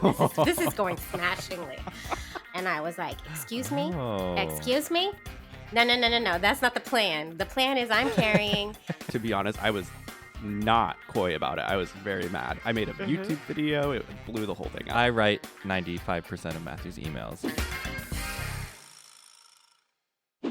This is going smashingly. And I was like, excuse me? Excuse me? No. That's not the plan. The plan is I'm carrying. To be honest, I was not coy about it. I was very mad. I made a YouTube video. It blew the whole thing up. I write 95% of Matthew's emails.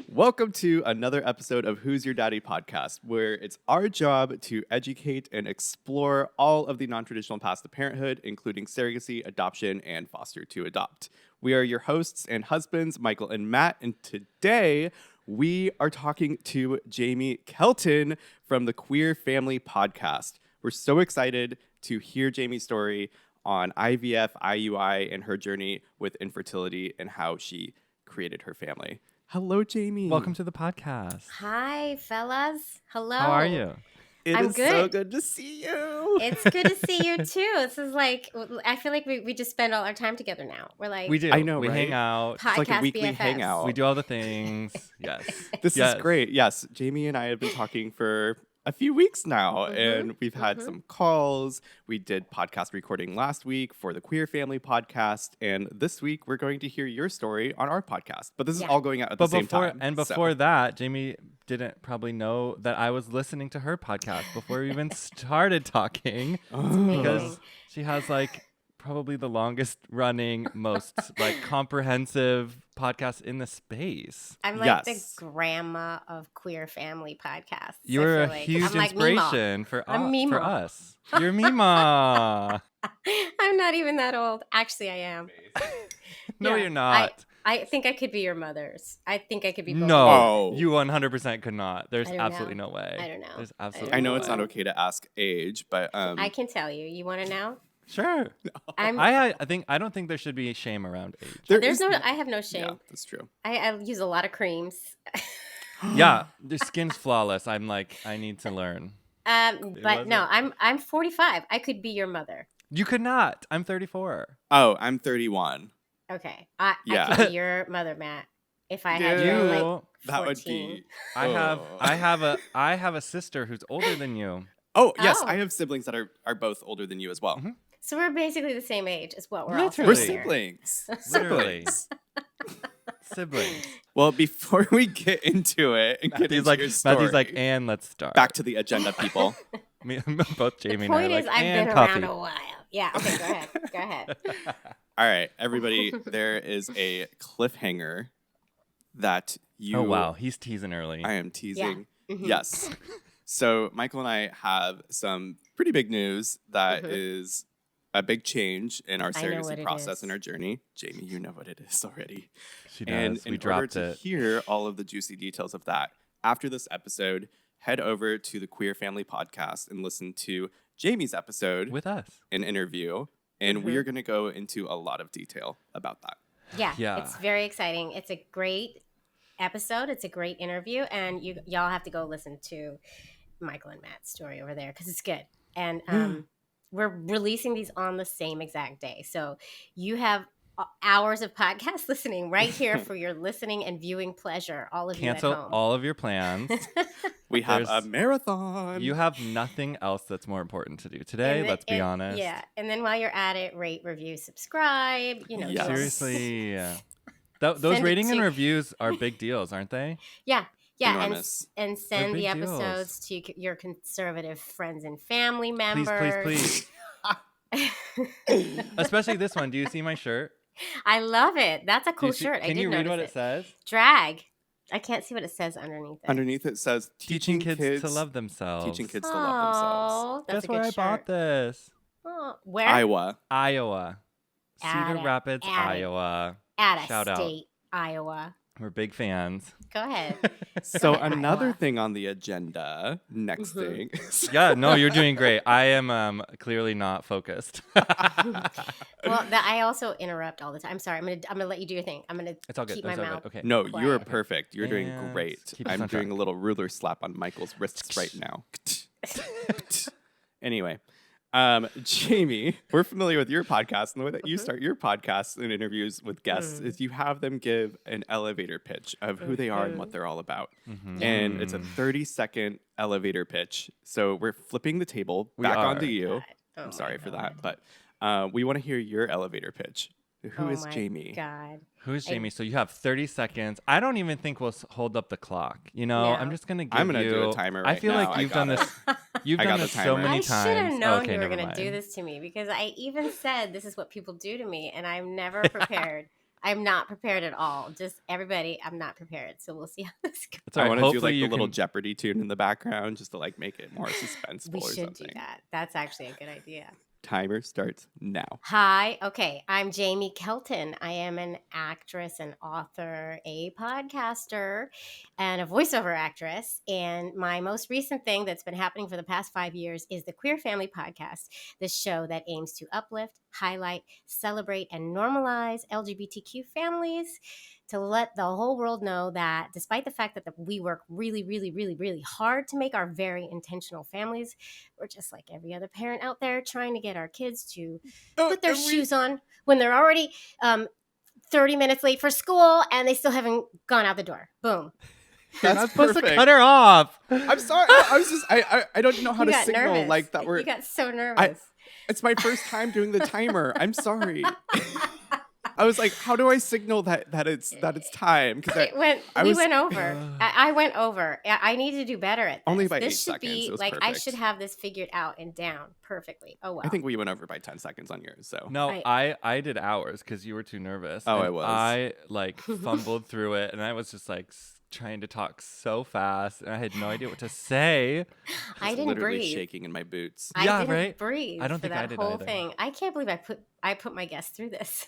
Welcome to another episode of Who's Your Daddy podcast, where it's our job to educate and explore all of the non-traditional paths to parenthood, including surrogacy, adoption, and foster to adopt. We are your hosts and husbands, Michael and Matt, and today we are talking to Jaimie Kelton from the Queer Family podcast. We're so excited to hear Jaimie's story on IVF, IUI, and her journey with infertility and how she created her family. Hello, Jaimie. Welcome to the podcast. Hi, fellas. Hello. How are you? I'm good. So good to see you. It's good to see you too. This is like, I feel like we just spend all our time together now. We're like, We do. I know, We right? hang out. podcast It's like a weekly BFFs. hangout. We do all the things. Yes. This Yes. is great. Yes, Jaimie and I have been talking for a few weeks now, and we've had some calls. We did podcast recording last week for the Queer Family podcast, and this week we're going to hear your story on our podcast. But this is all going out at the same time. And before that, Jaimie didn't probably know that I was listening to her podcast before we even started talking because she has like probably the longest running, most like comprehensive podcast in the space. I'm like the grandma of Queer Family podcasts. You're a like. huge I'm like inspiration for I'm Mima. us. You're Mima. I'm not even that old. Actually, I am. No, Yeah, you're not. I think I could be your mother's. I think I could be both. No, Oh. you 100% could not. There's I don't absolutely know. no way. I don't know. There's absolutely I know no it's way. not okay to ask age, but I can tell you. You want to know? Sure. I don't think there should be shame around age. I have no shame. Yeah, that's true. I use a lot of creams. Yeah, the skin's flawless. I'm like, I need to learn. But no, I'm 45. I could be your mother. You could not. I'm 34. Oh, I'm 31. Okay. I Yeah. could be your mother, Matt. If I had you, like 14. That would be. I have a sister who's older than you. Oh, yes. Oh. I have siblings that are both older than you as well. Mhm. So we're basically the same age, is what we're all saying. We're Literally. siblings. Literally. Siblings. Siblings. Well, before we get into it and get into your story, Matthew's like, and let's start. back to the agenda, people. Both The Jaimie and I point are is, like, I've and been coffee. around a while. Yeah. Okay. Go ahead. Go ahead. All right, everybody, there is a cliffhanger that you. Oh wow, he's teasing early. I am teasing. Mhm. Yes. So Michael and I have some pretty big news that is a big change in our I know what surrogacy it process is. and our journey. Jaimie, you know what it is already. She does. And We in order dropped to it. hear all of the juicy details of that, after this episode, head over to the Queer Family podcast and listen to Jaimie's episode, With us. an interview, and we are going to go into a lot of detail about that. Yeah. Yeah. It's very exciting. It's a great episode. It's a great interview, and y'all have to go listen to Michael and Matt's story over there because it's good. And we're releasing these on the same exact day, so you have hours of podcast listening right here for your listening and viewing pleasure. All of Cancel you at home. all of your plans. We have a There's- marathon. You have nothing else that's more important to do today. Let's be honest. Yeah, and then while you're at it, rate, review, subscribe. You know, Yes. just- Seriously. Those Send it rating and to- reviews are big deals, aren't they? Yeah, Enormous. and send the big deals. episodes to your conservative friends and family Please, members. please, Especially this one. Do you see my shirt? I love it. That's a Do cool you see- shirt. I Can did you read notice what it says? Drag. I can't see what it says underneath it. Underneath it says Teaching kids to love themselves. Teaching kids to love themselves. Oh, that's Guess a good where I shirt. bought this? Oh, where? Iowa. Iowa. Add Cedar it, Rapids, add it. Iowa. At a Shout out. state, Iowa. We're big fans. Go ahead. So Iowa. another thing on the agenda, next thing. Yeah, no, you're doing great. I am clearly not focused. Well, I also interrupt all the time. I'm sorry. I'm gonna let you do your thing. I'm gonna It's all good. keep my It's all mouth. good. Okay. No, Quiet. you're perfect. You're doing And great. keep us I'm on doing track. a little ruler slap on Michael's wrists right now. Anyway, Jaimie, we're familiar with your podcast, and the way that you start your podcasts and interviews with guests is you have them give an elevator pitch of who they are and what they're all about. Mhm. And it's a 30-second elevator pitch. So we're flipping the table back are. onto you. Oh I'm my sorry for God. that, but We want to hear your elevator pitch. Who is my Jaimie? God. Who's Jaimie? So you have 30 seconds. I don't even think we'll hold up the clock. You know, No. I'm just gonna give I'm gonna you. do a timer I right feel now. like I you've got done it. this. You've I done got the this so timer. many I times. should have known Okay, you were never going to do mind. this to me because I even said this is what people do to me, and I'm never prepared. I'm not prepared at all. Just everybody, I'm not prepared. So we'll see how this goes. It's all I right. want to do Hopefully like the you little can. Jeopardy tune in the background just to like make it more suspenseful We or should do something. that. That's actually a good idea. Timer starts now. Hi. Okay. I'm Jaimie Kelton. I am an actress, an author, a podcaster, and a voiceover actress. And my most recent thing that's been happening for the past 5 years is the Queer Family Podcast, the show that aims to uplift, highlight, celebrate, and normalize LGBTQ families, to let the whole world know that despite the fact that we work really, really, really, really hard to make our very intentional families, we're just like every other parent out there trying to get our kids to put their shoes on when they're already 30 minutes late for school and they still haven't gone out the door. Boom. You're That's not supposed to perfect. cut her off. I'm sorry. I was just I don't know how You to got signal nervous. like that. You got so nervous. It's my first time doing the timer. I'm sorry. I was like, how do I signal that it's time? Because We went over. I went over. I need to do better at this. Only by this 8 should seconds. be It was like I perfect. should have this figured out and down perfectly. Oh well. I think we went over by 10 seconds on yours. So No, I did hours because you were too nervous. Oh, and I was. I like fumbled through it, and I was just like trying to talk so fast, and I had no idea what to say. I didn't literally breathe. shaking in my boots. I Yeah, didn't right? breathe I don't for think that I did whole either. thing. I can't believe I put my guests through this.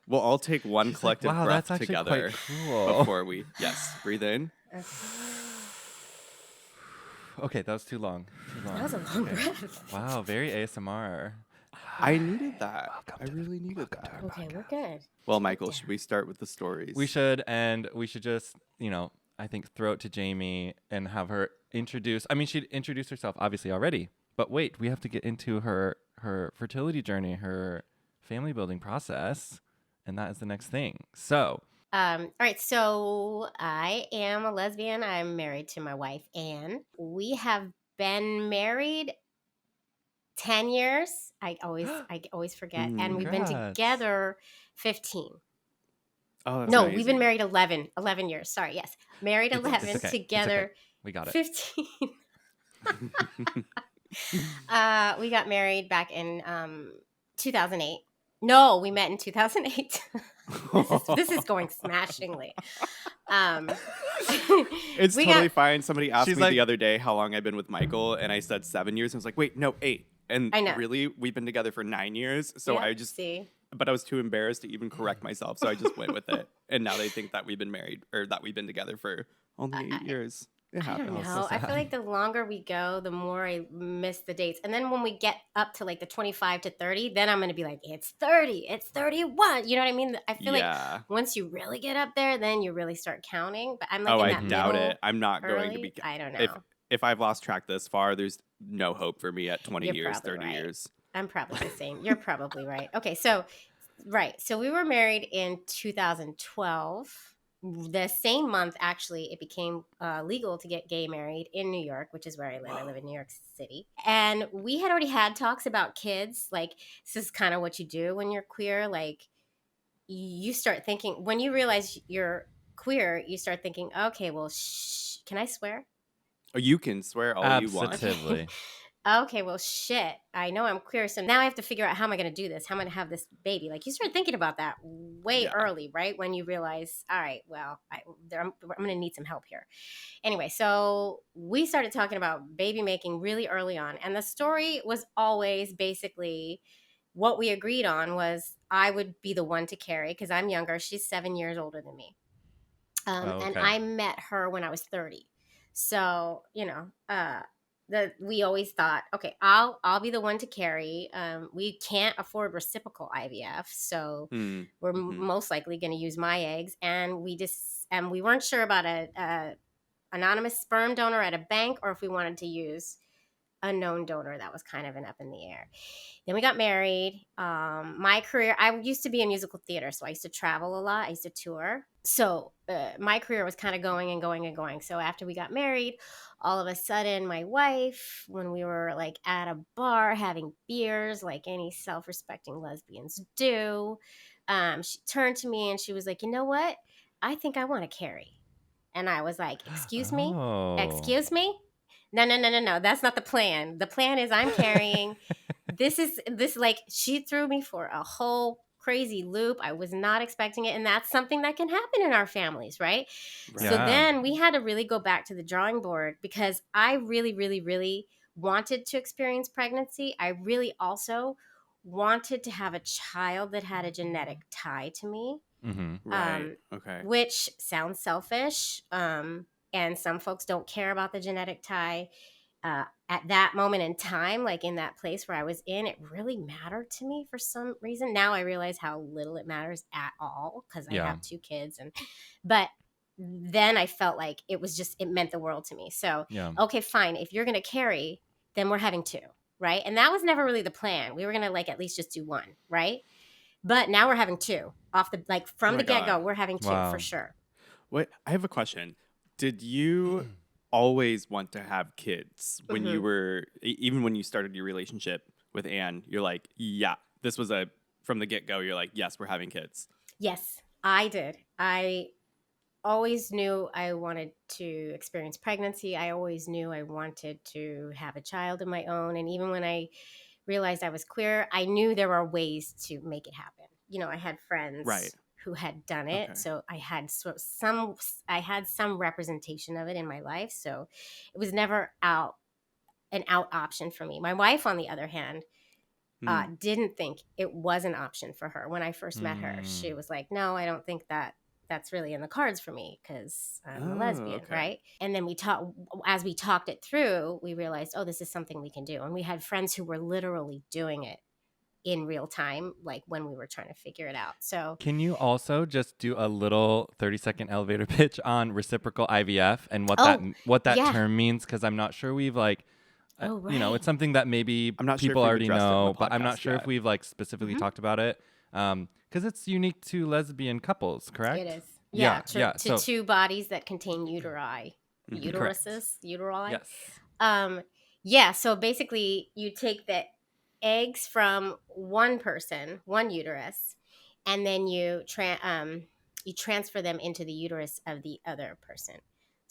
We'll all take one She's like, collective wow, breath that's actually together quite cool. before we breathe in. Okay, that was too long. That was a long breath. Wow, very ASMR. I needed that. I really needed that. Okay, we're good. Well, Michael, should we start with the stories? We should, and we should just, I think throw it to Jaimie and have her introduce. I mean, she'd introduced herself obviously already, but wait, we have to get into her fertility journey, her family building process, and that is the next thing. So, all right. So I am a lesbian. I'm married to my wife, Anne. We have been married 10 years. I always forget. And we've been Congrats. together 15. Oh, that's No, amazing. we've been married 11 years. Sorry. Yes. Married It's 11, okay. It's together okay. We got it. 15. We got married back in 2008. No, we met in 2008. This is going smashingly. It's we totally got- fine. Somebody asked She's me like- the other day how long I've been with Michael, and I said 7 years. I was like, wait, no, 8. And I know. really, we've been together for 9 years. So Yeah, I just, see. but I was too embarrassed to even correct myself. So I just went with it. And now they think that we've been married or that we've been together for only 8 years. It I don't happens. so know. I sad. feel like the longer we go, the more I miss the dates. And then when we get up to like the 25 to 30, then I'm going to be like, it's 30, it's 31. You know what I mean? I feel like once you really get up there, then you really start counting. But I'm like, in I that doubt middle, it. I'm not going to early, be. I don't know. If I've lost track this far, there's no hope for me at 20 You're years, probably 30 right. years. I'm probably the same. You're probably right. Okay, so we were married in 2012. The same month, actually, it became legal to get gay married in New York, which is where I live. I live in New York City. And we had already had talks about kids. Like, this is kind of what you do when you're queer. Like, you start thinking, when you realize you're queer, you start thinking, okay, well, can I swear? Oh, you can swear all you want. Absolutely. Okay, well, shit. I know I'm queer, so now I have to figure out how am I going to do this? How am I going to have this baby? Like, you start thinking about that way early, right? When you realize, all right, well, I'm going to need some help here. Anyway, so we started talking about baby making really early on, and the story was always basically what we agreed on was I would be the one to carry because I'm younger. She's 7 years older than me, and I met her when I was 30. So, we always thought, okay, I'll be the one to carry. We can't afford reciprocal IVF, so we're most likely going to use my eggs. And we weren't sure about a anonymous sperm donor at a bank or if we wanted to use a known donor. That was kind of an up in the air. Then we got married. My career, I used to be in musical theater, so I used to travel a lot. I used to tour. So my career was kind of going and going and going. So after we got married, all of a sudden my wife, when we were like at a bar having beers like any self-respecting lesbians do, she turned to me and she was like, you know what, I think I want to carry. And I was like, excuse me, Oh. excuse me, no, that's not the plan. The plan is I'm carrying. This like, she threw me for a whole crazy loop. I was not expecting it, and that's something that can happen in our families, right? So Right. Yeah. then we had to really go back to the drawing board because I really, really, really wanted to experience pregnancy. I really also wanted to have a child that had a genetic tie to me, Mm-hmm. Right. Okay. which sounds selfish. And some folks don't care about the genetic tie. At that moment in time, like in that place where I was in, it really mattered to me for some reason. Now I realize how little it matters at all because I Yeah. have 2 kids, but then I felt like it meant the world to me. So, Yeah. okay, fine. If you're going to carry, then we're having 2, right? And that was never really the plan. We were going to like at least just do 1, right? But now we're having 2 off the, like from Oh the my get go, God. we're having 2 Wow. for sure. Wait, I have a question. Did you always want to have kids when you Mhm. were, even when you started your relationship with Anne, you're like, yeah, this was from the get go, you're like, yes, we're having kids. Yes, I did. I always knew I wanted to experience pregnancy. I always knew I wanted to have a child of my own. And even when I realized I was queer, I knew there were ways to make it happen. You know, I had friends Right. who had done it, Okay. so I had some representation of it in my life. So it was never an out option for me. My wife, on the other hand, didn't think it was an option for her. When I first met her, she was like, no, I don't think that's really in the cards for me because I'm a lesbian, Okay. right? And then as we talked it through, we realized, oh, this is something we can do. And we had friends who were literally doing it in real time, like when we were trying to figure it out. So Can you also just do a little 30-second elevator pitch on reciprocal IVF and what that yeah. term means? Because I'm not sure we've like, Oh, you know, right. it's something that maybe I'm not sure if people we've already addressed it on the know, but I'm not podcast sure if yet. we've like specifically talked about it. Because it's unique to lesbian couples, correct? It is. Yeah, To yeah, so- 2 bodies that contain uteri. Correct. Uteri. Yes. Yeah, so basically you take the eggs from one person, one uterus, and then you transfer them into the uterus of the other person.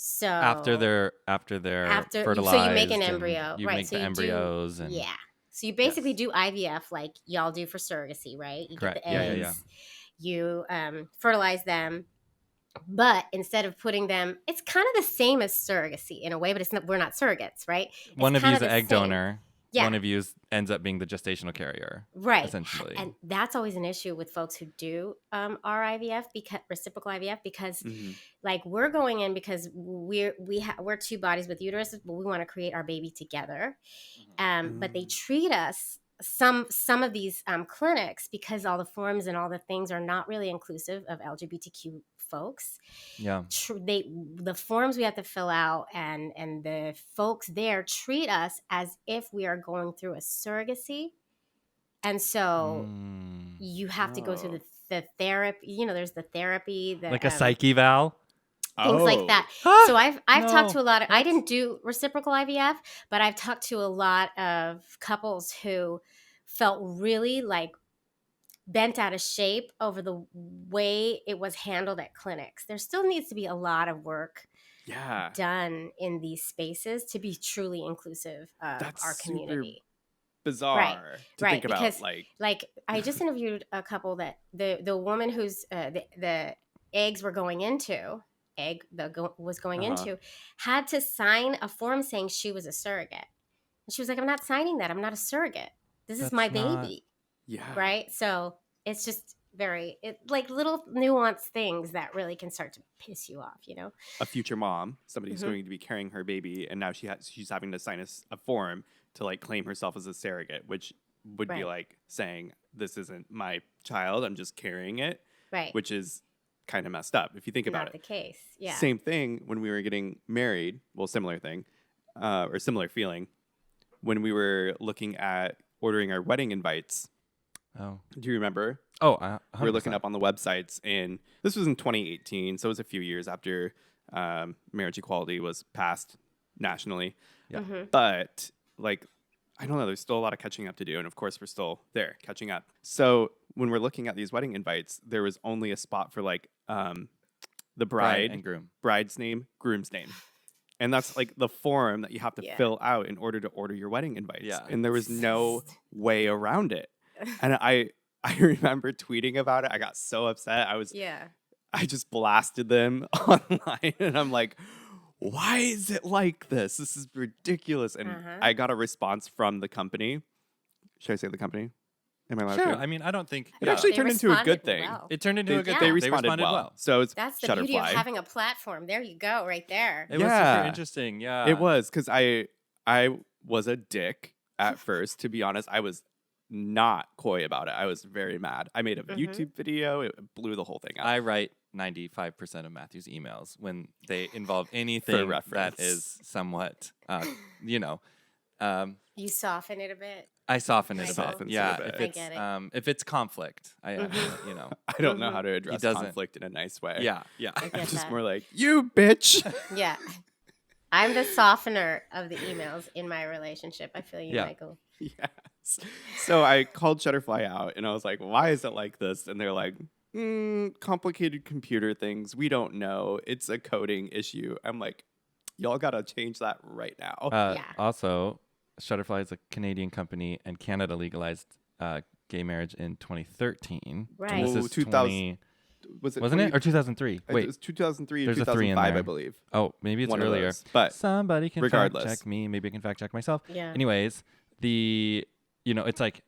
So After they're fertilized, so you make an and embryo, you right? make So the you embryos, and yeah. So you basically Yes. do IVF like y'all do for surrogacy, right? You Correct. get the Yeah, eggs, yeah. you fertilize them, but instead of putting them, it's kind of the same as surrogacy in a way, but we're not surrogates, right? One It's of you kind is of the the egg same. donor. Yeah. One of you ends up being the gestational carrier, Right. essentially. And that's always an issue with folks who do RIVF, because reciprocal IVF, because like we're going in because we're 2 bodies with uteruses, but we want to create our baby together. But they treat us, some of these clinics, because all the forms and all the things are not really inclusive of LGBTQ folks. Yeah. The forms we have to fill out, and the folks there treat us as if we are going through a surrogacy. And so you have to go through the therapy. You know, there's the therapy, Like a psych eval? things like that. Ah! So I've talked to No. a lot of, I What? didn't do reciprocal IVF, but I've talked to a lot of couples who felt really like bent out of shape over the way it was handled at clinics. There still needs to be a lot of work done in these spaces to be truly inclusive of That's our community. Bizarre to think about, because like I just interviewed a couple that the woman whose the eggs were going into into had to sign a form saying she was a surrogate, and she was like, I'm not signing that, I'm not a surrogate, this is my baby. Right. So it's just like little nuanced things that really can start to piss you off, you know. A future mom, somebody who's going to be carrying her baby, and now she's having to sign a form to like claim herself as a surrogate, which would be like saying, this isn't my child, I'm just carrying it, which is kind of messed up if you think about it. Not the case. Yeah. Same thing when we were getting married. Well, similar thing, or similar feeling when we were looking at ordering our wedding invites. Oh, do you remember? Oh, we were looking up on the websites, and this was in 2018, so it was a few years after marriage equality was passed nationally. Yeah. But like, I don't know, there's still a lot of catching up to do. And of course, we're still there catching up. So when we're looking at these wedding invites, there was only a spot for like the bride and groom. bride's name, groom's name. And that's like the form that you have to fill out in order to order your wedding invites. Yeah. And there was no way around it. And I remember tweeting about it. I got so upset. I just blasted them online. And I'm like, why is it like this? This is ridiculous. And I got a response from the company. Should I say the company? Am I allowed Sure. to? I mean, I don't think It actually They turned into a good responded thing. well. it turned into a good They thing. responded well. So it's That's the Shutterfly. beauty of having a platform. There you go, right there. It was super interesting. Yeah. It was because I was a dick at first. To be honest, I was not coy about it. I was very mad. I made a YouTube video. It blew the whole thing up. I write 95% of Matthew's emails when they involve anything that is somewhat, You soften it a bit. I soften it a Michael. bit. Yeah, I if it's get it. if it's conflict, I I don't know how to address conflict in a nice way. yeah. I'm get just that. more like, you bitch. Yeah. I'm the softener of the emails in my relationship. I feel you, Yeah. Michael. Yes. So I called Shutterfly out and I was like, why is it like this? And they're like, complicated computer things. We don't know. It's a coding issue. I'm like, y'all got to change that right now. Yeah. Also, Shutterfly is a Canadian company, and Canada legalized gay marriage in 2013. Right. And this Oh, is 2000 wasn't it? Or 2003? It Wait. was 2003 There's and a 3 in 2005, I there. believe. Oh, maybe it's One of earlier. those. But somebody can regardless. fact check me. Maybe I can fact check myself. Yeah. Anyways, it's like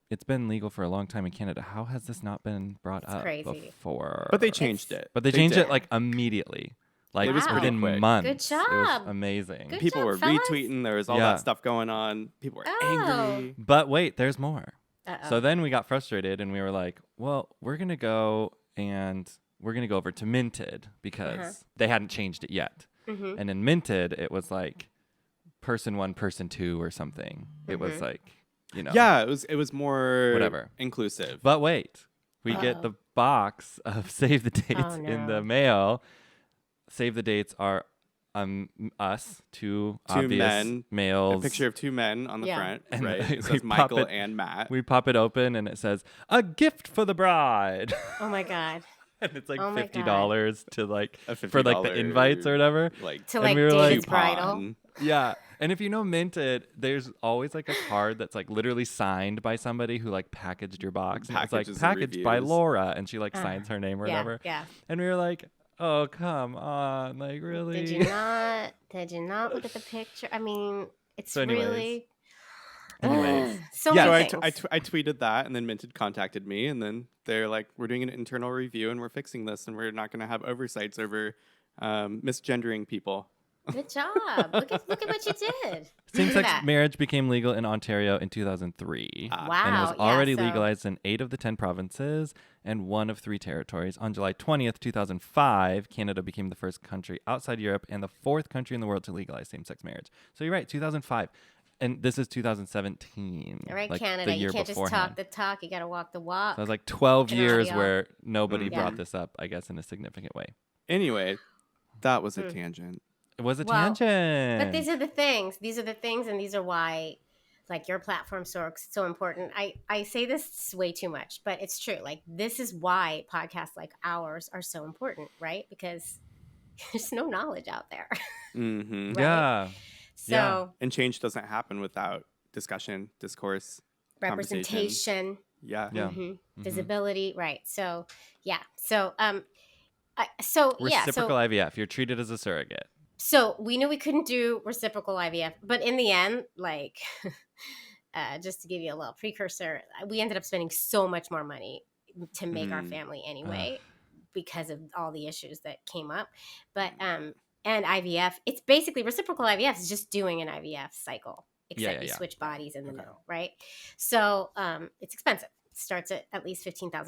it's been legal for a long time in Canada. How has this not been brought up crazy. before? But they changed it. But they changed did. it like immediately. Like It was pretty within quick. months. Good It was job. amazing. Good People job, were fellas. retweeting. There was all Yeah. that stuff going on. People were Oh. angry. But wait, there's more. Uh-oh. So then we got frustrated and we were like, well, we're going to go over to Minted because they hadn't changed it yet. Mhm. And in Minted, it was like person 1, person 2 or something. It was like, Yeah, it was more Whatever. inclusive. But wait, we get the box of save the dates in the mail. Save the dates are us, two obvious men, males. a picture of two men on the front, And right? we It says pop Michael it- and Matt. We pop it open and it says, a gift for the bride. Oh my God. And it's like Oh my $50 to like A for like the invites or whatever. like To And like we were like- David's bridal. coupon. Yeah. And if you know Minted, there's always like a card that's like literally signed by somebody who like packaged your box. And it's like Packages the packaged by reviews. Laura, and she like signs her name or Yeah. whatever. Yeah. And we were like, oh come on, like really? Did you not? Did you not look at the picture? I mean, it's So anyways. really. Anyways. So Yeah, many so things. I tweeted that, and then Minted contacted me, and then they're like, "We're doing an internal review, and we're fixing this, and we're not going to have oversights over misgendering people." Good job. Look at what you did. Same-sex that. marriage became legal in Ontario in 2003. Wow. And it was yeah, already so- legalized in 8 of the 10 provinces and 1 of 3 territories. On July 20th, 2005, Canada became the first country outside Europe and the 4th country in the world to legalize same-sex marriage. So you're right, 2005. And this is 2017. All right, like Canada. the year You can't just talk beforehand. the talk. You got to walk the walk. So it was like 12 An years audio. where nobody Mhm. brought Yeah. this up, I guess, in a significant way. Anyway, that was a tangent. It was a Well, tangent. But these are the things. These are the things, and these are why, like, your platform's so important. I say this way too much, but it's true. Like, this is why podcasts like ours are so important, right? Because there's no knowledge out there. Mm-hmm. Right? Yeah. So And change doesn't happen without discussion, discourse, conversation. representation, Yeah. Yeah. visibility, right? So yeah. So Reciprocal IVF. You're treated as a surrogate. So we knew we couldn't do reciprocal IVF, but in the end, like, just to give you a little precursor, we ended up spending so much more money to make our family anyway, because of all the issues that came up. But and IVF, it's basically reciprocal IVF is just doing an IVF cycle, except you switch bodies in the middle, right? So it's expensive. It starts at least $15,000,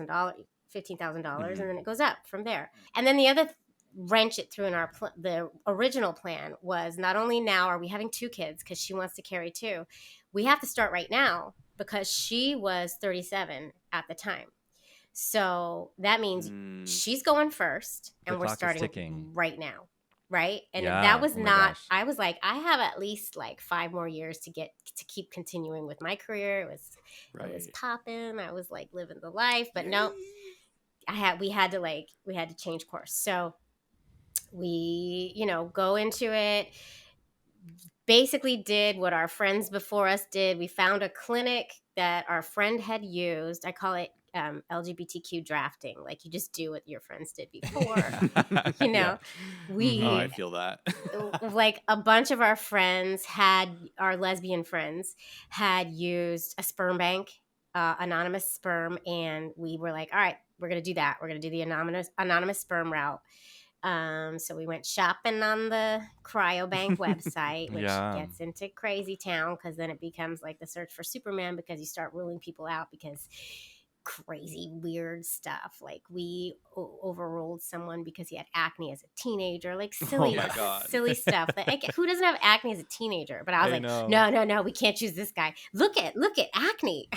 and then it goes up from there. And then the other wrench it through in our the original plan was not only now are we having 2 kids because she wants to carry 2, we have to start right now because she was 37 at the time. So that means she's going first, and The we're clock is starting ticking. right now. right? And Yeah. that was Oh my not, gosh. I was like, I have at least like 5 more years to keep continuing with my career. It was Right. popping. I was like living the life, but no, we had to change course. So we, go into it, basically did what our friends before us did. We found a clinic that our friend had used. I call it LGBTQ drafting. Like, you just do what your friends did before. Yeah. We Oh, I feel that. like a bunch of our our lesbian friends had used a sperm bank, anonymous sperm, and we were like, all right, we're gonna do that. We're gonna do the anonymous sperm route. So we went shopping on the cryobank website, which Yeah. gets into crazy town, because then it becomes like the search for Superman, because you start ruling people out because crazy weird stuff. Like, we overruled someone because he had acne as a teenager, like silly my God. silly stuff that, like, who doesn't have acne as a teenager? But I was I like, know. no, we can't choose this guy. Look at acne.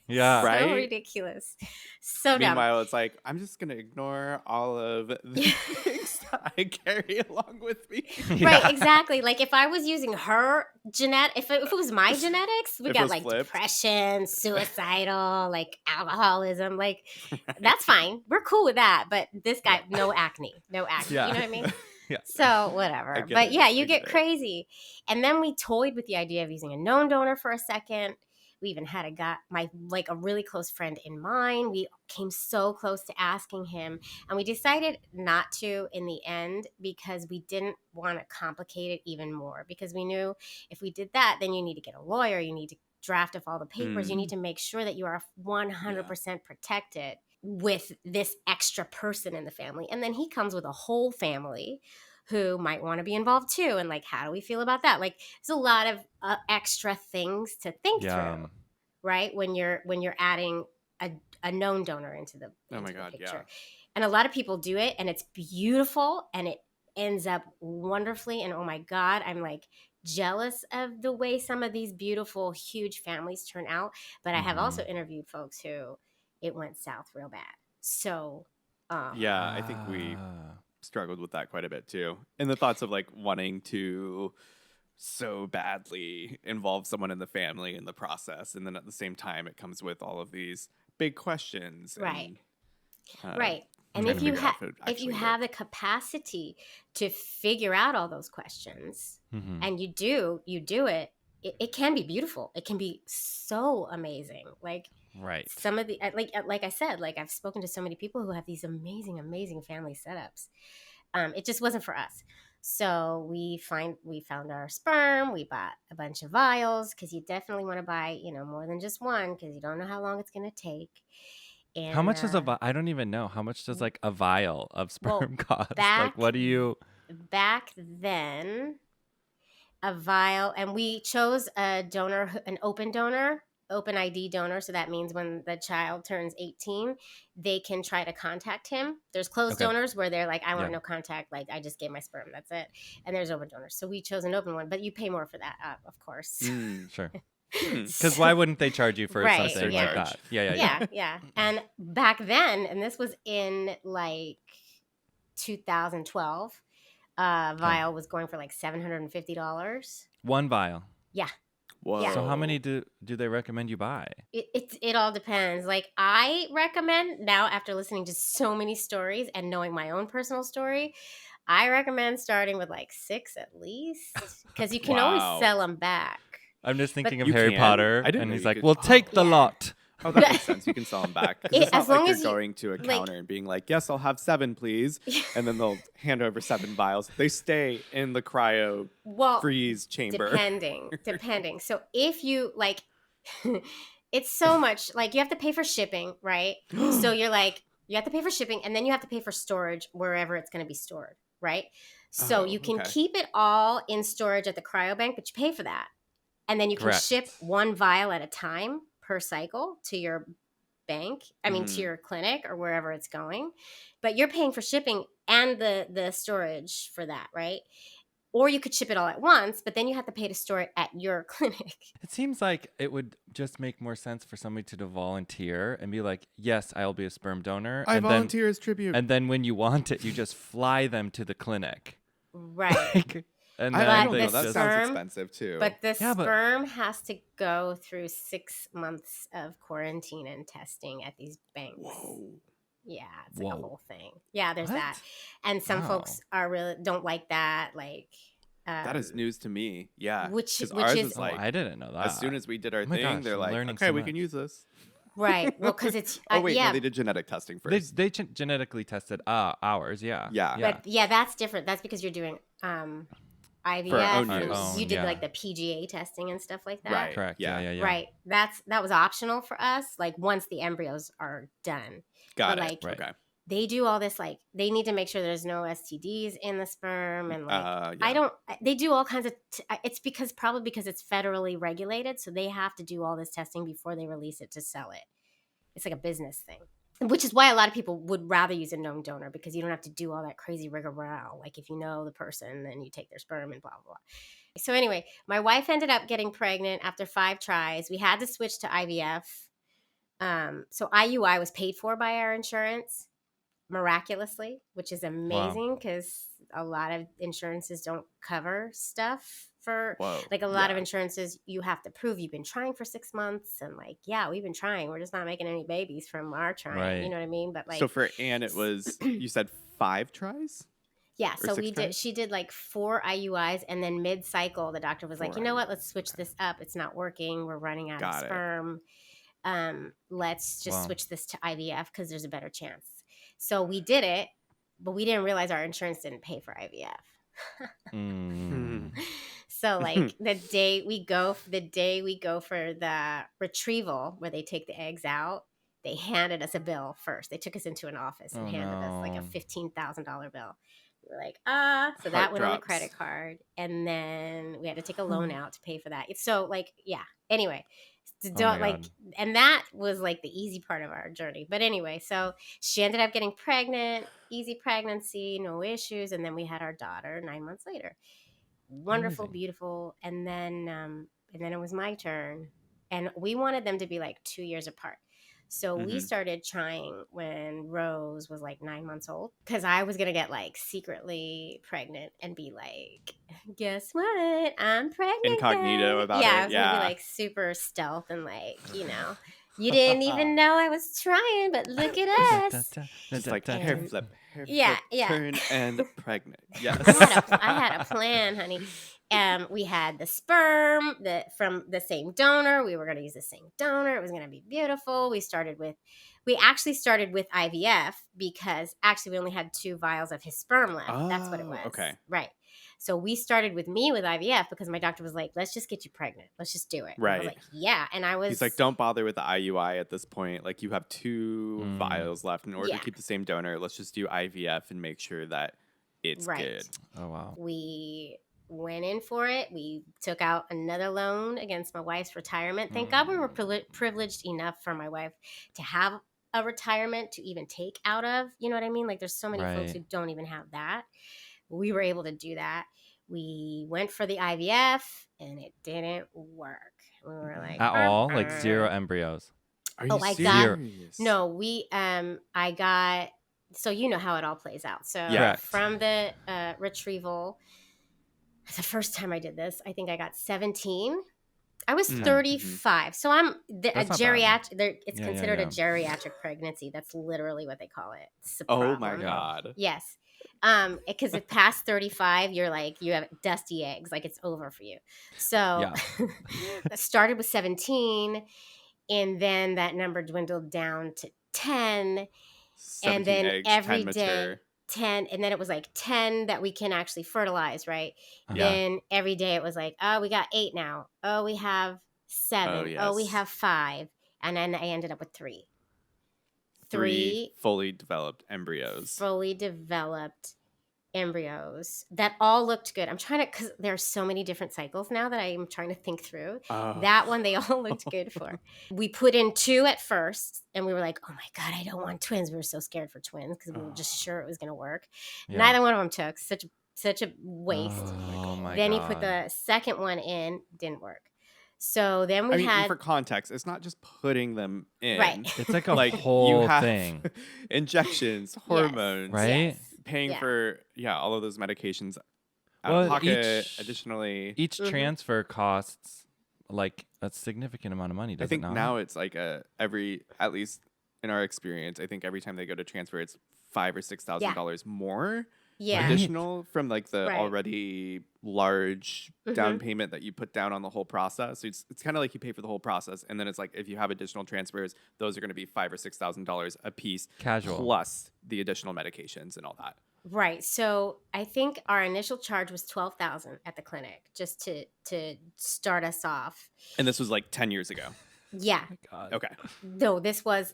Yeah. So Right? ridiculous. So dumb. Meanwhile, it's like, I'm just going to ignore all of the things that I carry along with me. Right, exactly. Like, if I was using her if it was my genetics, we If it got was like flipped. depression, suicidal, like alcoholism. Like, that's fine. We're cool with that. But this guy, no acne. Yeah. You know what I mean? Yeah. So whatever. I get But it. yeah, I you get get it. crazy. And then we toyed with the idea of using a known donor for a second. We even had a really close friend in mind. We came so close to asking him, and we decided not to in the end, because we didn't want to complicate it even more, because we knew if we did that, then you need to get a lawyer, you need to draft up all the papers, you need to make sure that you are 100% protected with this extra person in the family. And then he comes with a whole family who might want to be involved too. And like, how do we feel about that? Like, there's a lot of extra things to think through, right? When you're adding a known donor into the picture. And a lot of people do it, and it's beautiful, and it ends up wonderfully. And oh my God, I'm like jealous of the way some of these beautiful, huge families turn out. But I have also interviewed folks who it went south real bad. So Yeah, I think we struggled with that quite a bit too. And the thoughts of like wanting to so badly involve someone in the family in the process. And then at the same time, it comes with all of these big questions. Right. And, right. And trying if to you figure out if it if you actually have worked. the capacity to figure out all those questions, and you do it, it can be beautiful. It can be so amazing. Like, right. Some of the like I said, like, I've spoken to so many people who have these amazing family setups. It just wasn't for us. So we found our sperm. We bought a bunch of vials, because you definitely want to buy, more than just one, because you don't know how long it's going to take. And how much does I don't even know. How much does like a vial of sperm cost? Like, what do you? Back then, a vial, and we chose a donor, an open donor, open ID donor. So that means when the child turns 18, they can try to contact him. There's closed donors where they're like, I want no contact. Like, I just gave my sperm. That's it. And there's open donors. So we chose an open one, but you pay more for that, of course. Sure. Because why wouldn't they charge you for something like that? Yeah. And back then, and this was in like 2012, vial was going for like $750. One vial. Yeah. Whoa. Yeah. So how many do they recommend you buy? It all depends. Like, I recommend now, after listening to so many stories and knowing my own personal story, I recommend starting with like 6 at least, because you can always sell them back. I'm just thinking of You Harry can? Potter, I didn't and know he's you like, could. "Well, take the lot." Oh, that makes sense. You can sell them back. 'Cause it's not as long like as you're you- going to a like- counter and being like, yes, I'll have 7, please. And then they'll hand over 7 vials. They stay in the cryo freeze chamber. Depending. So if you like, it's so much, like, you have to pay for shipping, right? So you're like, you have to pay for shipping, and then you have to pay for storage wherever it's going to be stored, right? So you can keep it all in storage at the cryobank, but you pay for that. And then you can ship 1 vial at a time per cycle to your bank. I mean, to your clinic or wherever it's going. But you're paying for shipping and the storage for that, right? Or you could ship it all at once, but then you have to pay to store it at your clinic. It seems like it would just make more sense for somebody to volunteer and be like, yes, I'll be a sperm donor. I volunteer as tribute. And then when you want it, you just fly them to the clinic. Right. Like, and I then don't But know. the That just sounds sperm, expensive too. but the Yeah, but sperm has to go through 6 months of quarantine and testing at these banks. Whoa. Yeah, it's like a whoa. whole thing. Yeah, there's that. What? And some Wow. folks are really don't like that. Like, That is news to me. Yeah. which Because which ours is was Oh, like, I didn't know that. as soon as we did our Oh my thing, gosh, they're I'm like, learning okay, so we can much. use this. right. Well, because it's Oh, wait. yeah, No, they did genetic testing They first. genetically tested ours. Yeah. Yeah. Yeah. but yeah, that's different. That's because you're doing For our own IVF and use. you did yeah. like the PGA testing and stuff like that. Right. Correct. Yeah. Yeah. Right. That was optional for us. Like once the embryos are done, Got but it. like Right. Okay. they do all this. Like they need to make sure there's no STDs in the sperm, and like Yeah. I don't. They do all kinds of. It's probably because it's federally regulated, so they have to do all this testing before they release it to sell it. It's like a business thing. Which is why a lot of people would rather use a known donor because you don't have to do all that crazy rigmarole. Like if you know the person, then you take their sperm and blah, blah, blah. So anyway, my wife ended up getting pregnant after 5 tries. We had to switch to IVF. So IUI was paid for by our insurance miraculously, which is amazing because a lot of insurances don't cover stuff for Whoa. like a lot of insurances. You have to prove you've been trying for 6 months, and like, yeah, we've been trying. We're just not making any babies from our trying. Right. You know what I mean? But like, So for Anne, it was, you said 5 tries? yeah. Or So 6 tries? she did like 4 IUIs, and then mid cycle, the doctor was like, 4 you know what? Let's switch this up. It's not working. We're running out of Got it. sperm. Let's just switch this to IVF because there's a better chance. So we did it, but we didn't realize our insurance didn't pay for IVF. So like the day we go for the retrieval where they take the eggs out, they handed us a bill first. They took us into an office and handed us like a $15,000 bill. We were like, so that went on the credit card, and then we had to take a loan out to pay for that. So like, yeah. Anyway, and that was like the easy part of our journey. But anyway, so she ended up getting pregnant, easy pregnancy, no issues, and then we had our daughter 9 months later. Wonderful, beautiful, and then it was my turn, and we wanted them to be like 2 years apart. So we started trying when Rose was like 9 months old, because I was gonna get like secretly pregnant and be like, guess what? I'm pregnant. Incognito guys. about it. I was gonna be like super stealth and like, you didn't even know I was trying, but look at us. Just like hair flip, Yeah. turn and pregnant. Yes. I had a plan, honey. We had the sperm from the same donor. We were going to use the same donor. It was going to be beautiful. We actually started with IVF because actually we only had 2 vials of his sperm left. That's what it was. Okay. Right. So we started with me with IVF because my doctor was like, let's just get you pregnant. Let's just do it. Right. And I was like, yeah. And He's like, don't bother with the IUI at this point. Like you have 2 vials left. In order to keep the same donor, let's just do IVF and make sure that it's good. Oh, wow. We went in for it. We took out another loan against my wife's retirement. Thank God we were privileged enough for my wife to have a retirement to even take out of. You know what I mean? Like there's so many folks who don't even have that. We were able to do that. We went for the IVF and it didn't work. We were like at all, like 0 embryos. Are you serious? I got, so you know how it all plays out. So from the retrieval, the first time I did this, I think I got 17. I was 35. So I'm a geriatric. It's considered a geriatric pregnancy. That's literally what they call it. Oh my God. Yes. Because if past 35, you're like, you have dusty eggs, like it's over for you. So I started with 17, and then that number dwindled down to 10, and then eggs, every 10 day mature. 10, and then it was like 10 that we can actually fertilize, right? Yeah. Then every day it was like, oh, we got 8 now. Oh, we have 7. Oh, yes. Oh, we have 5, and then I ended up with 3. 3 fully developed embryos. That all looked good. I'm trying to, because there are so many different cycles now that I'm trying to think through. That one, they all looked good for. We put in 2 at first, and we were like, oh my God, I don't want twins. We were so scared for twins because we were just sure it was going to work. Yeah. Neither one of them took. Such a waste. Oh my then God. he put the second one in, didn't work. So then we had, for context, it's not just putting them in. Right. It's like a whole thing. Injections, hormones, right? Yes. Paying for all of those medications out of Well, pocket. Additionally, each transfer costs like a significant amount of money, I does it think not? now it's like at least in our experience, I think every time they go to transfer, it's $5,000 or $6,000 more Yeah. additional from like the Right. already large down payment that you put down on the whole process. So it's kind of like you pay for the whole process, and then it's like if you have additional transfers, those are going to be $5,000 or $6,000 a piece, Casual. plus the additional medications and all that. Right. So I think our initial charge was $12,000 at the clinic just to start us off. And this was like 10 years ago. Yeah. Oh my God. Okay. No, this was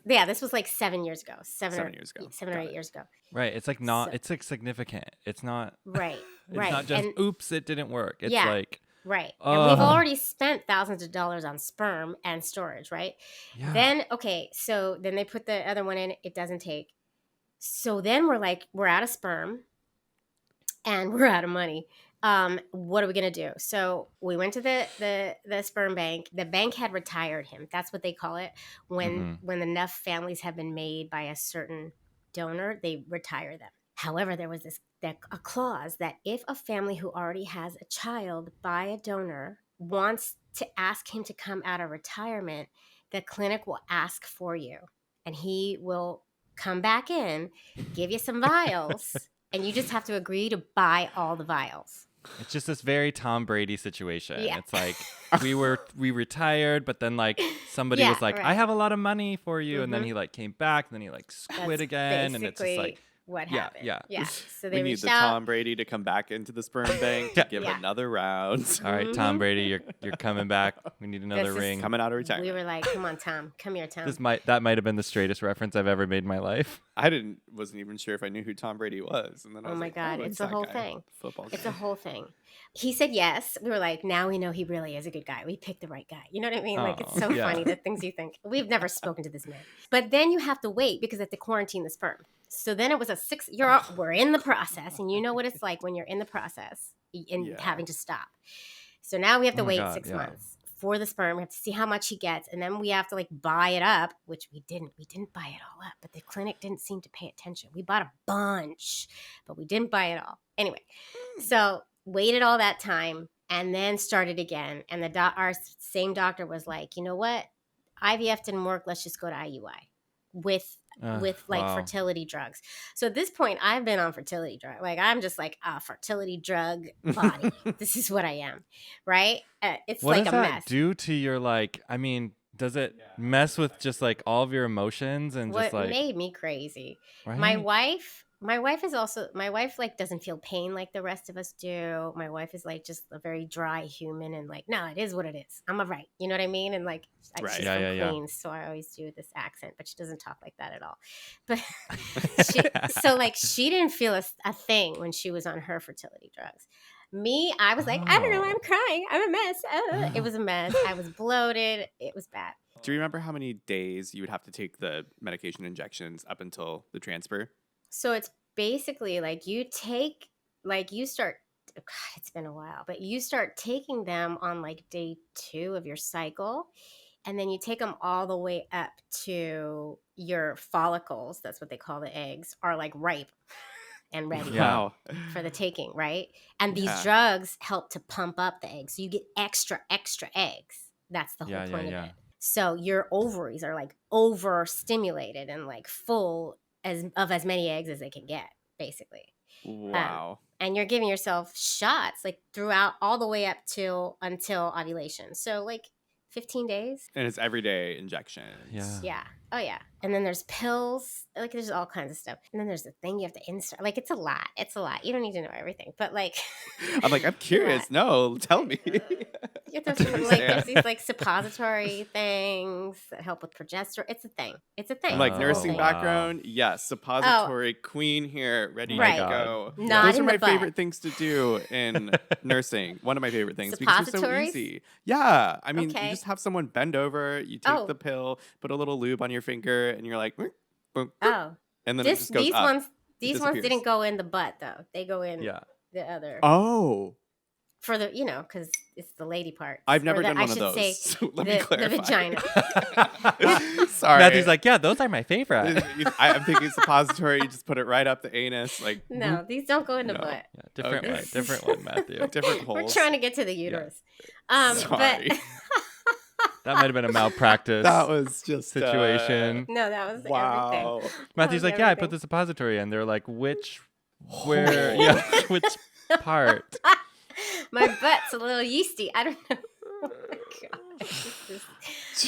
like 7 years ago. 7 years ago. 7 or Got 8 it. years ago. Right. It's like not. It's like significant. It's not. Right. It's Right. not just And oops, it didn't work. It's Yeah. like right. And we've Ugh. already spent thousands of dollars on sperm and storage, right? yeah. Then so then they put the other one in, it doesn't take. So then we're out of sperm and we're out of money. What are we gonna do? So we went to the sperm bank. The bank had retired him. That's what they call it when enough families have been made by a certain donor, they retire them. However, there was a clause that if a family who already has a child by a donor wants to ask him to come out of retirement, the clinic will ask for you, and he will come back in, give you some vials, and you just have to agree to buy all the vials. It's just this very Tom Brady situation. Yeah. It's like we retired, but then like somebody Yeah, was like, right. I have a lot of money for you, and then he like came back, and then he like quit That's again, and it's just basically like what yeah, happened. yeah. So We they need reached the out. Tom Brady to come back into the sperm bank to give Yeah. another round. all right, Tom Brady, you're coming back. We need another This is- ring. Coming out of We retirement. were like, "Come on, Tom. Come here, Tom." That might have been the straightest reference I've ever made in my life. I wasn't even sure if I knew who Tom Brady was, and then I Oh was my like, God, oh, it's that a whole guy. thing. Football It's guy. a whole thing. He said yes. We were like, now we know he really is a good guy. We picked the right guy. You know what I mean? Like, it's Oh, so yeah. funny, the things you think. We've never spoken to this man. But then you have to wait because they have to quarantine the sperm. So then it was we're in the process, and you know what it's like when you're in the process and Yeah. having to stop. So now we have to Oh my wait God, 6 yeah. months for the sperm. We have to see how much he gets, and then we have to like buy it up, which we didn't. We didn't buy it all up, but the clinic didn't seem to pay attention. We bought a bunch, but we didn't buy it all. Anyway, so waited all that time and then started again. And our same doctor was like, you know what? IVF didn't work. Let's just go to IUI with like wow. fertility drugs. So at this point, I've been on fertility drug. Like I'm just like a fertility drug body. This is what I am, right? It's What like does a that mess. do to your like? I mean, does it mess with just like all of your emotions and What just like made me crazy? right? My wife like doesn't feel pain like the rest of us do. My wife is like just a very dry human and like, no, it is what it is. I'm right. You know what I mean? And like, Right. she's Yeah, from yeah, yeah. Queens, so I always do this accent, but she doesn't talk like that at all. But she didn't feel a thing when she was on her fertility drugs. Me, I was like, I don't know, Oh. I'm crying. I'm a mess. It was a mess. I was bloated. It was bad. Do you remember how many days you would have to take the medication injections up until the transfer? So it's basically like you start, God, it's been a while, but you start taking them on like day 2 of your cycle. And then you take them all the way up to your follicles. That's what they call the eggs, are like ripe and ready Yeah. Wow. for the taking, right? And these Yeah. drugs help to pump up the eggs. So you get extra eggs. That's the whole Yeah, point yeah. of it. So your ovaries are like overstimulated and like full of as many eggs as they can get, basically. Wow. And you're giving yourself shots like throughout all the way up until ovulation. So like 15 days. And it's everyday injections. Yeah. Yeah. Oh yeah. And then there's pills. Like there's all kinds of stuff. And then there's the thing you have to insert. Like it's a lot. It's a lot. You don't need to know everything. But like I'm like, I'm curious. No, tell me. you have to like there's these like suppository things that help with progesterone. It's a thing. It's a thing. Like It's a whole nursing thing. background, yes. Suppository queen here, ready Right. to go. Not Those in are the my butt. favorite things to do in nursing. One of my favorite things because it's so Suppositories? easy. Yeah, I mean, Okay. you just have someone bend over, you take Oh. the pill, put a little lube on your finger, and you're like, boom, boom, Oh. and then it just goes These up. ones disappears. didn't go in the butt though. They go in Yeah. the other. Oh, for the, because it's the lady part. I've never done I one of should those. say So let me the clarify. vagina. Sorry. Matthew's like, yeah, those are my favorite. I'm thinking suppository. You just put it right up the anus. Like, No, these don't go in the No. butt. Yeah, different Okay. one, different one, Matthew. different holes. We're trying to get to the uterus. Sorry. But That might have been a malpractice That was just situation. no, that was Wow. everything. Matthew's was like, yeah, I put everything. the suppository in. They're like, where, yeah, which part? My butt's a little yeasty. I don't know. Oh my God.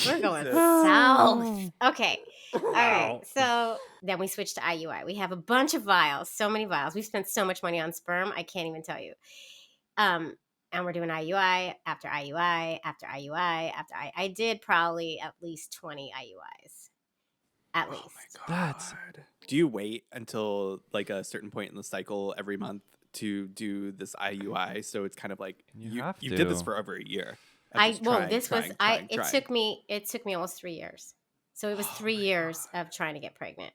We're going Jesus. south. Okay. All right. Wow. So then we switched to IUI. We have a bunch of vials, so many vials. We've spent so much money on sperm. I can't even tell you. And we're doing IUI after IUI after IUI after I did probably at least 20 IUIs. At least. Oh my God. Do you wait until like a certain point in the cycle every month to do this IUI? So it's kind of like You have did this to. for over a year. It took me almost 3 years. So it was 3 years of trying to get pregnant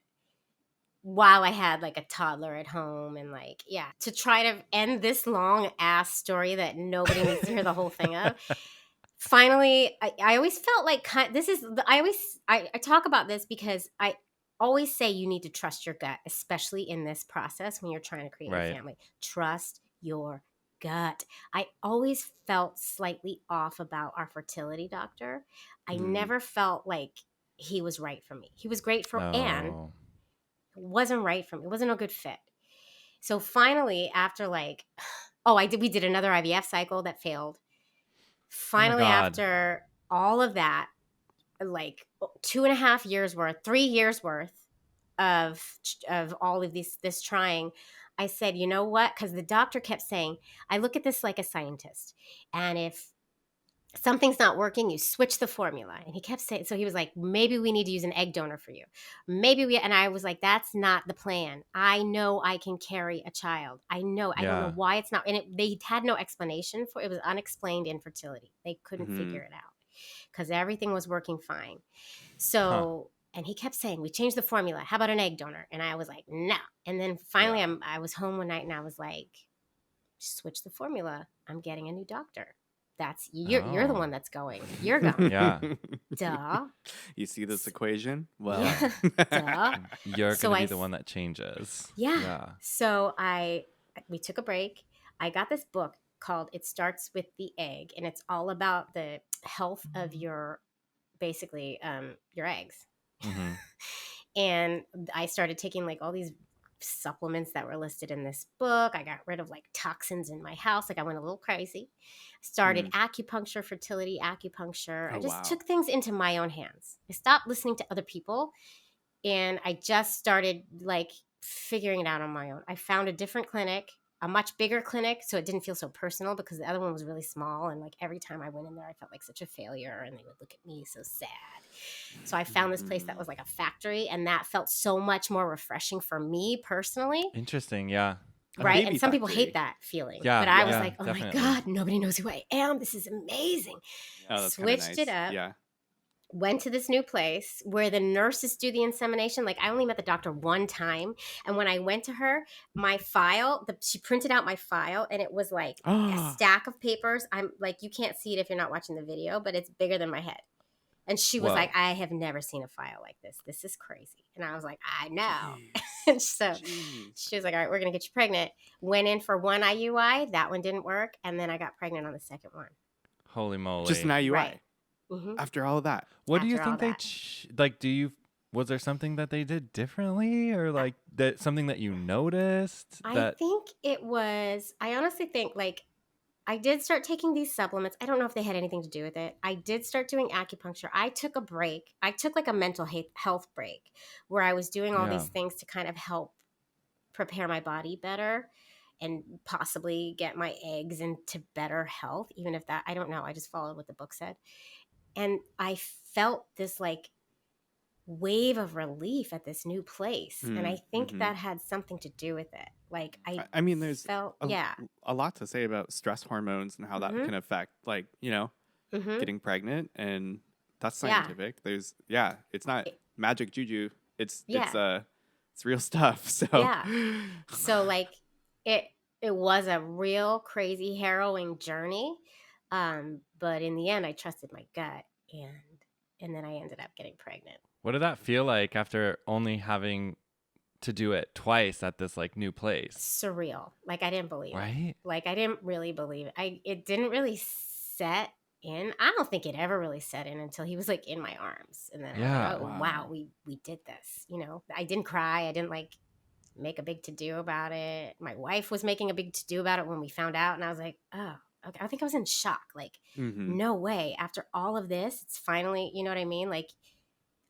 while I had like a toddler at home and like, yeah, to try to end this long ass story that nobody needs to hear the whole thing of. Finally, I always felt like I talk about this because I always say you need to trust your gut, especially in this process when you're trying to create a family. Trust your gut. I always felt slightly off about our fertility doctor. I never felt like he was right for me. He was great for Anne. Wasn't right for me. It wasn't a good fit. So finally, after we did another IVF cycle that failed. Finally, after all of that, like 2.5 years worth, 3 years worth of all of this trying, I said, you know what? Because the doctor kept saying, I look at this like a scientist, and if something's not working, you switch the formula. And he kept saying, so he was like, maybe we need to use an egg donor for you. And I was like, that's not the plan. I know I can carry a child. I know. I don't know why it's not. And they had no explanation for it. It was unexplained infertility. They couldn't figure it out because everything was working fine. So, and he kept saying, we changed the formula. How about an egg donor? And I was like, no. And then finally I was home one night and I was like, switch the formula. I'm getting a new doctor. That's you're the one that's going. You're going. Yeah. Duh. You see this equation? Well, duh. You're going to be the one that changes. Yeah. So we took a break. I got this book called It Starts with the Egg, and it's all about the health of your eggs. Mm-hmm. And I started taking like all these supplements that were listed in this book. I got rid of like toxins in my house. Like I went a little crazy. Started acupuncture, fertility acupuncture. I just took things into my own hands. I stopped listening to other people and I just started like figuring it out on my own. I found a different clinic, a much bigger clinic, so it didn't feel so personal because the other one was really small, and like every time I went in there I felt like such a failure and they would look at me so sad. So I found this place that was like a factory, and that felt so much more refreshing for me personally. Interesting, yeah. Right? And some people hate that feeling. Yeah, but I was like, oh definitely. my God, nobody knows who I am. This is amazing. Switched it up. Yeah. Went to this new place where the nurses do the insemination. Like I only met the doctor one time. And when I went to her, my file, she printed out my file and it was like a stack of papers. I'm like, you can't see it if you're not watching the video, but it's bigger than my head. And she was like, I have never seen a file like this. This is crazy. And I was like, I know. And so she was like, all right, we're going to get you pregnant. Went in for one IUI. That one didn't work. And then I got pregnant on the second one. Holy moly. Just an IUI. Right. Mm-hmm. After all of that. What do you think was there something that they did differently, or like that something that you noticed? I honestly think like I did start taking these supplements. I don't know if they had anything to do with it. I did start doing acupuncture. I took a break. I took like a mental health break where I was doing all these things to kind of help prepare my body better and possibly get my eggs into better health, even if that, I don't know. I just followed what the book said. And I felt this like wave of relief at this new place. And I think that had something to do with it. Like I mean, there's felt, a lot to say about stress hormones and how that can affect, like, getting pregnant, and that's scientific. There's, it's not magic juju. It's real stuff. So so like it It was a real crazy, harrowing journey. But in the end, I trusted my gut, and then I ended up getting pregnant. What did that feel like after only having to do it twice at this like new place? Surreal. Like I didn't believe it. Right? Like I didn't really believe it. It didn't really set in. I don't think it ever really set in until he was like in my arms, and then I was Yeah. like, oh wow, we did this. You know, I didn't cry. I didn't like make a big to do about it. My wife was making a big to do about it when we found out, and I was like, oh, okay. I think I was in shock. Like, no way. After all of this, it's finally, you know what I mean? Like,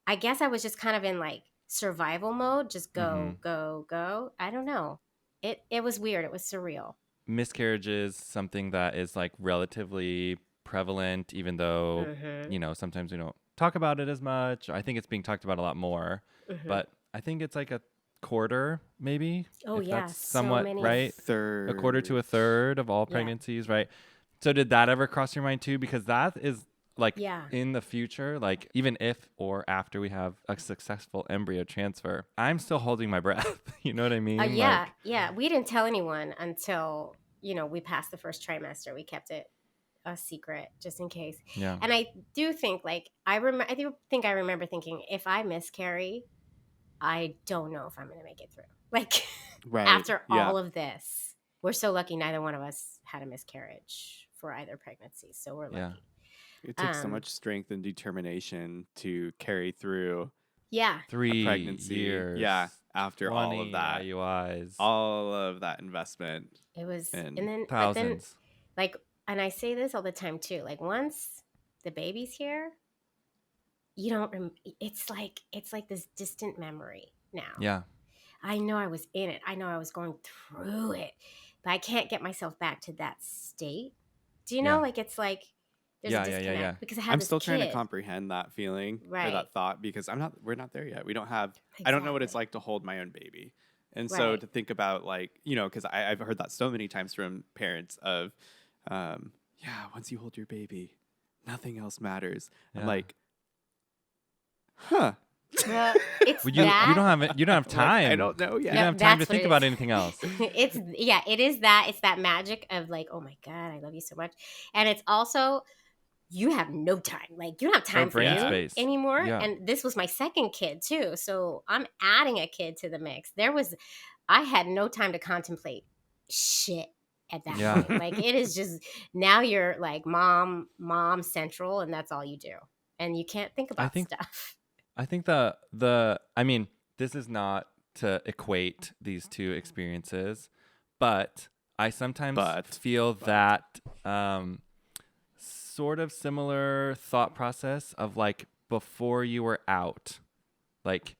I guess I was just kind of in like survival mode. Just go, go, go. I don't know. It was weird. It was surreal. Miscarriage is something that is like relatively prevalent, even though, you know, sometimes we don't talk about it as much. I think it's being talked about a lot more, but I think it's like a quarter, maybe. Oh, if yeah. that's somewhat so many. right. Third. A quarter to a third of all pregnancies, right? So did that ever cross your mind too? Because that is like in the future, like even if or after we have a successful embryo transfer, I'm still holding my breath. You know what I mean? Yeah. We didn't tell anyone until, you know, we passed the first trimester. We kept it a secret just in case. Yeah. And I do think like, I remember thinking, if I miscarry, I don't know if I'm going to make it through. Like after all of this, we're so lucky neither one of us had a miscarriage for either pregnancy. So we're lucky. It takes so much strength and determination to carry through 3 a pregnancy. years. Yeah, after all of that. IUIs. All of that investment. It was, and then thousands. But then, like, and I say this all the time too, like once the baby's here, you don't, it's like this distant memory now. Yeah. I know I was in it. I know I was going through it, but I can't get myself back to that state. Do you know? Like, it's like, there's a disconnect because I had I'm this still trying to kid. comprehend that feeling or Right. that thought because we're not there yet. We don't have, I don't know what it's like to hold my own baby. And so Right. to think about like, you know, because I've heard that so many times from parents of, once you hold your baby, nothing else matters. Yeah. I'm like, huh. It's You don't have time. Like, I don't know yet. You don't have time to think about anything else. It is that. It's that magic of like, oh my God, I love you so much. And it's also, you have no time. Like, you don't have time for brain you space anymore. Yeah. And this was my second kid too. So I'm adding a kid to the mix. I had no time to contemplate shit at that point. Like, it is just, now you're like mom central, and that's all you do. And you can't think about stuff. I think I mean, this is not to equate these two experiences, but I sometimes feel that sort of similar thought process of like before you were out, like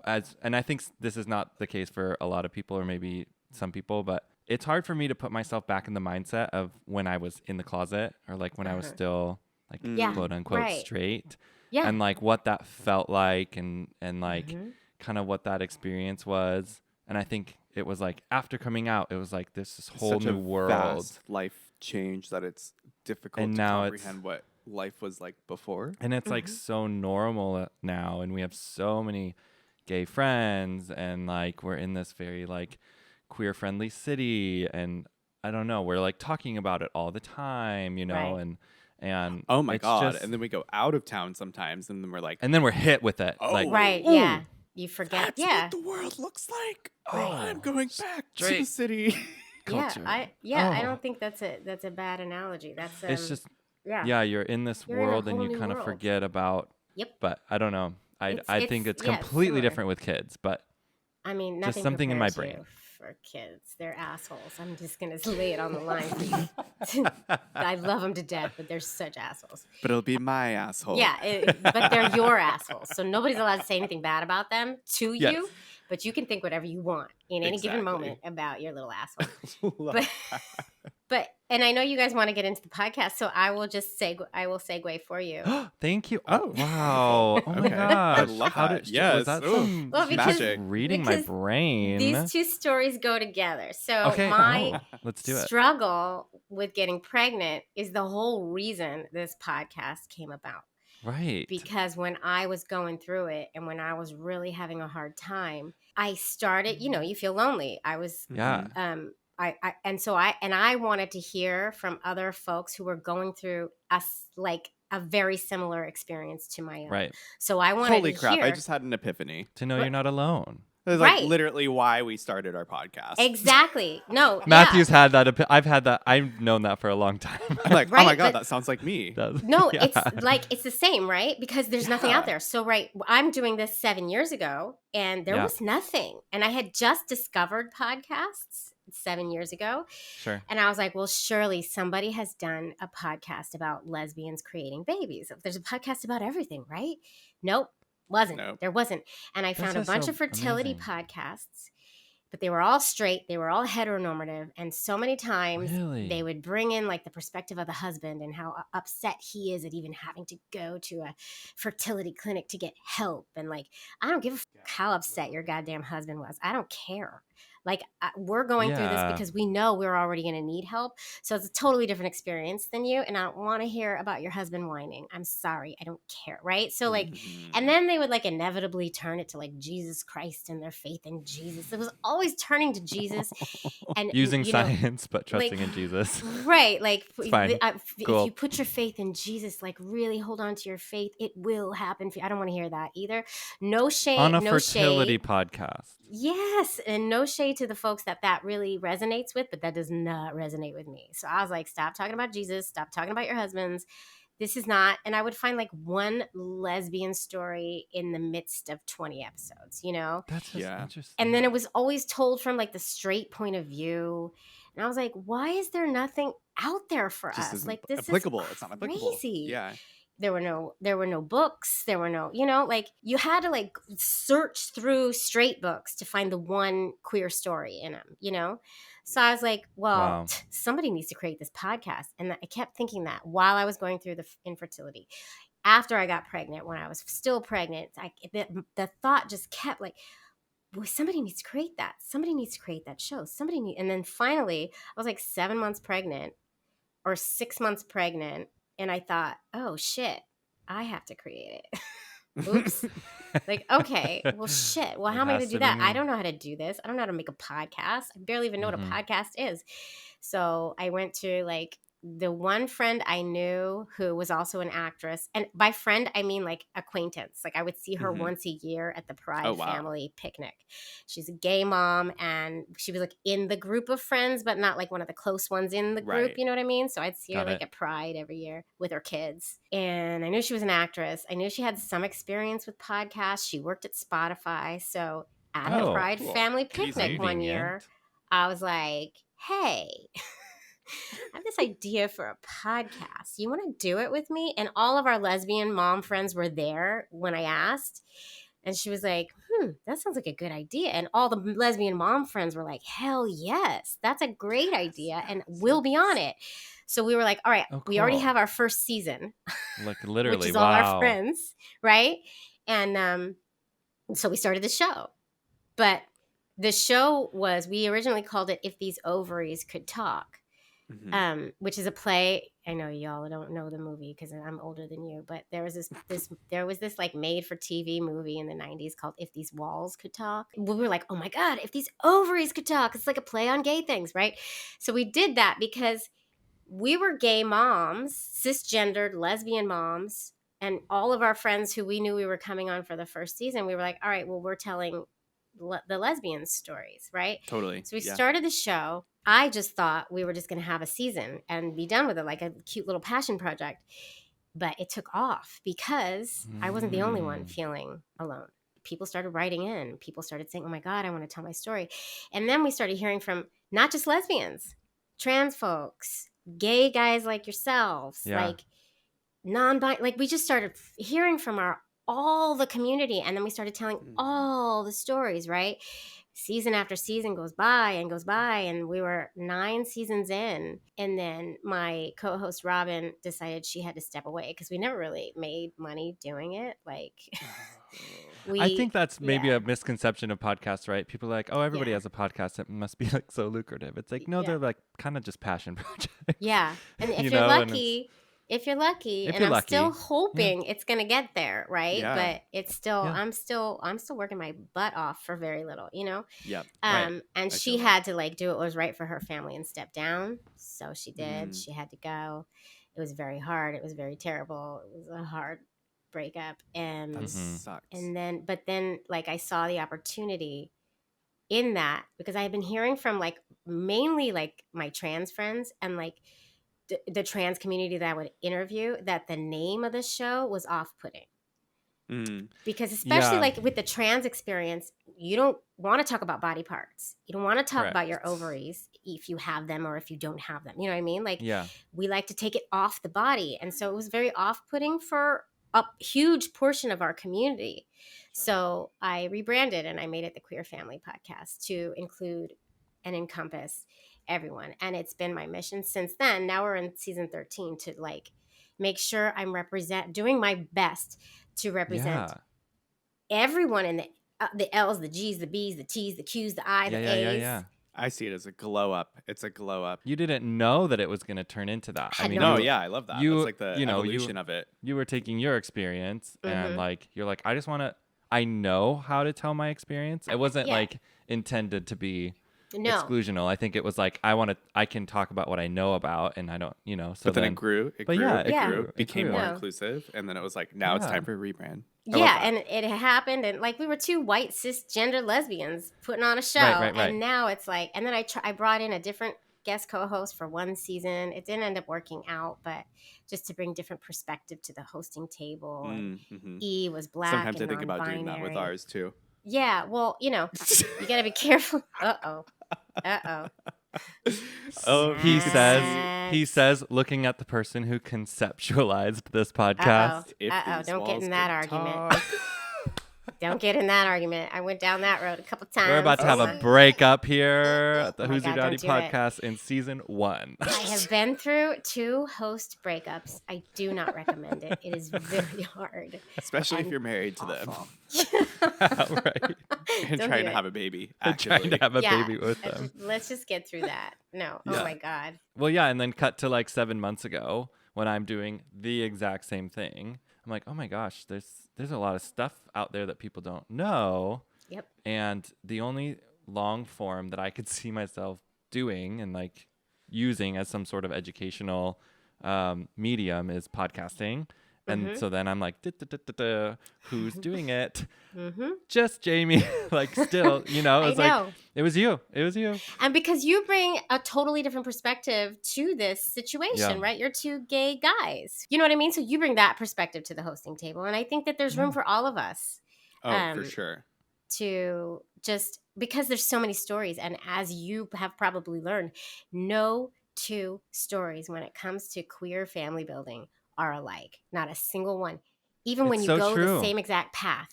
and I think this is not the case for a lot of people or maybe some people, but it's hard for me to put myself back in the mindset of when I was in the closet or like when I was still like quote unquote straight. Yeah. And like what that felt like and like kind of what that experience was. And I think it was like after coming out, it was like this whole new world. Vast life change that it's difficult and to now comprehend what life was like before. And it's like so normal now. And we have so many gay friends and like we're in this very like queer friendly city. And I don't know, we're like talking about it all the time, you know, and oh my God. And then we go out of town sometimes and then we're like, and then we're hit with it. Oh, like, right. Yeah. You forget. That's what the world looks like. Oh, I'm going back to the city. Culture. I don't think that's a bad analogy. That's it's just you're in this world and you kind of forget about. Yep. But I don't know. I think it's completely different with kids, but I mean, nothing just something in my brain. For kids, they're assholes. I'm just gonna lay it on the line for you. I love them to death, but they're such assholes. But it'll be my asshole. Yeah, but they're your assholes, so nobody's allowed to say anything bad about them to you. But you can think whatever you want in any given moment about your little asshole. But and I know you guys want to get into the podcast, so I will just segue for you. Thank you. Oh wow! Oh my gosh! I love that. Yes. Was that some magic? Reading my brain. These two stories go together. So let's do it. Struggle with getting pregnant is the whole reason this podcast came about. Right. Because when I was going through it and when I was really having a hard time, I started, you feel lonely. I was I wanted to hear from other folks who were going through like a very similar experience to my own. Right. So I wanted Holy to crap! hear. I just had an epiphany. To know What- you're not alone. It's like Right. literally why we started our podcast. Exactly. No. Matthew's had that. I've had that. I've known that for a long time. I'm like, oh Right, my god, but- that sounds like me. No, Yeah. it's the same, right? Because there's nothing out there. So, right, I'm doing this 7 years ago and there Yeah. was nothing. And I had just discovered podcasts 7 years ago. Sure. And I was like, well, surely somebody has done a podcast about lesbians creating babies. There's a podcast about everything, right? Nope. Nope. There wasn't. And I found a just bunch so of fertility amazing. podcasts, but they were all straight. They were all heteronormative. And so many times Really? they would bring in like the perspective of the husband and how upset he is at even having to go to a fertility clinic to get help. And like, I don't give a how upset your goddamn husband was. I don't care. Like, we're going through this Yeah. because we know we're already going to need help. So it's a totally different experience than you. And I don't want to hear about your husband whining. I'm sorry. I don't care. Right. So like, Mhm. and then they would like inevitably turn it to like Jesus Christ and their faith in Jesus. It was always turning to Jesus and Using you know, science, but trusting like- in Jesus. right. Like fine. if Cool. you put your faith in Jesus, like really hold on to your faith, it will happen for you. I don't want to hear that either. No shade. On a no fertility shade. podcast. Yes, and no shade to the folks that really resonates with, but that does not resonate with me. So I was like, stop talking about Jesus, stop talking about your husbands. This is not, and I would find like one lesbian story in the midst of 20 episodes, you know? That's just Yeah. interesting. And then it was always told from like the straight point of view. And I was like, why is there nothing out there for Just us? isn't Like this applicable. is It's not applicable. crazy. Yeah. There were no books. There were no, you know, like you had to like search through straight books to find the one queer story in them, you know? So I was like, well, Wow. somebody needs to create this podcast. And I kept thinking that while I was going through the infertility. After I got pregnant, when I was still pregnant, the thought just kept like, well, somebody needs to create that. Somebody needs to create that show. And then finally, I was like 7 months pregnant or 6 months pregnant. And I thought, oh shit, I have to create it. Oops. Like, okay, well, shit. Well, It how am I going has to do to be that? I me. don't know how to do this. I don't know how to make a podcast. I barely even know Mhm. what a podcast is. So I went to like the one friend I knew who was also an actress. And by friend, I mean like acquaintance. Like I would see her Mhm. once a year at the Pride Oh, wow. family picnic. She's a gay mom and she was like in the group of friends, but not like one of the close ones in the group. Right. You know what I mean? So I'd see her Got like it. at Pride every year with her kids. And I knew she was an actress. I knew she had some experience with podcasts. She worked at Spotify. So at the Oh, Pride cool. family Easy. picnic one year, Convenient. I was like, hey, I have this idea for a podcast. You want to do it with me? And all of our lesbian mom friends were there when I asked. And she was like, that sounds like a good idea. And all the lesbian mom friends were like, hell yes, that's a great idea. And we'll be on it. So we were like, all right, Oh, we already cool. have our first season, Like literally, which is wow. all our friends, right? And so we started the show. But the show was, we originally called it If These Ovaries Could Talk. Mhm. Which is a play. I know y'all don't know the movie because I'm older than you, but there was this like made for TV movie in the 90s called If These Walls Could Talk. We were like, oh my God, if these ovaries could talk. It's like a play on gay things, right? So we did that because we were gay moms, cisgendered lesbian moms, and all of our friends who we knew we were coming on for the first season, we were like, all right, well, we're telling the lesbian stories, right? Totally. So we Yeah. started the show. I just thought we were just going to have a season and be done with it, like a cute little passion project. But it took off because I wasn't the only one feeling alone. People started writing in. People started saying, oh my God, I want to tell my story. And then we started hearing from not just lesbians, trans folks, gay guys like yourselves, Yeah. like non-binary. Like we just started hearing from all the community. And then we started telling all the stories, right? Season after season goes by, and we were 9 seasons in. And then my co-host Robin decided she had to step away because we never really made money doing it. Like, I think that's maybe yeah. a misconception of podcasts, right? People are like, oh, everybody Yeah. has a podcast. It must be like so lucrative. It's like, no, Yeah. they're like kind of just passion projects. Yeah. And if You you're know, and lucky, If you're lucky, If and you're I'm still lucky. hoping it's gonna get there, right? Yeah. But it's still, Yeah. I'm still working my butt off for very little, Yep. Right. And I she feel that. had to like do what was right for her family and step down. So she did. Mm. She had to go. It was very hard. It was very terrible. It was a hard breakup, and That Mhm. sucks. but then like I saw the opportunity in that, because I had been hearing from like mainly like my trans friends and like the trans community that I would interview, that the name of the show was off-putting. Mm. Because especially Yeah. like with the trans experience, you don't want to talk about body parts. You don't want to talk about your Correct. ovaries if you have them or if you don't have them. You know what I mean? Like Yeah. we like to take it off the body. And so it was very off-putting for a huge portion of our community. So I rebranded and I made it the Queer Family Podcast to include and encompass everyone. And it's been my mission since then. Now we're in season 13 to like make sure I'm doing my best to represent Yeah. everyone in the L's, the G's, the B's, the T's, the Q's, the I, the A's. Yeah. I see it as a glow up. It's a glow up. You didn't know that it was going to turn into that. Had no No, idea. yeah, I love that. you- That's like the you know, evolution of it. You were taking your experience and Mhm. like you're like, I just want to. I know how to tell my experience. It wasn't Yeah. like intended to be No. exclusional. I think it was like I can talk about what I know about, and I don't, So But then it grew. It but grew. yeah, It Yeah. grew. it Became grew. more No. inclusive, and then it was like, now it's Yeah. time for a rebrand. I love Yeah, that. and it happened, and like we were two white cisgender lesbians putting on a show, Right. and now it's like, and then I brought in a different guest co-host for one season. It didn't end up working out, but just to bring different perspective to the hosting table. And Mm-hmm. E was black. Sometimes I and think about doing that with non-binary. ours too. Yeah, well, you gotta be careful. Uh oh. Oh, He Snacks. says, looking at the person who conceptualized this podcast. If these Don't get walls in that could argument. talk. Don't get in that argument. I went down that road a couple times. We're about to have Oh a breakup here at the Oh my Who's Your God, Daddy don't do it. podcast in season 1. I have been through 2 host breakups. I do not recommend it. It is very hard. Especially if And you're married to them Right. and Don't trying do to it. have a baby. Trying Actively. to have a Yeah, baby with them. Let's just get through that. No. Yeah. Oh my God. Well, yeah, and then cut to like 7 months ago when I'm doing the exact same thing. I'm like, oh my gosh, there's a lot of stuff out there that people don't know. Yep. And the only long form that I could see myself doing and like using as some sort of educational medium is podcasting. And so then I'm like, who's doing it? Mm-hmm. Just Jaimie. Like still, it's I know. like, it was you. And because you bring a totally different perspective to this situation, Yeah. right? You're 2 gay guys. You know what I mean? So you bring that perspective to the hosting table. And I think that there's room for all of us. Oh, for sure. To just, because there's so many stories, and as you have probably learned, no 2 stories when it comes to queer family building are alike. Not a single one. Even when It's you so go true. the same exact path,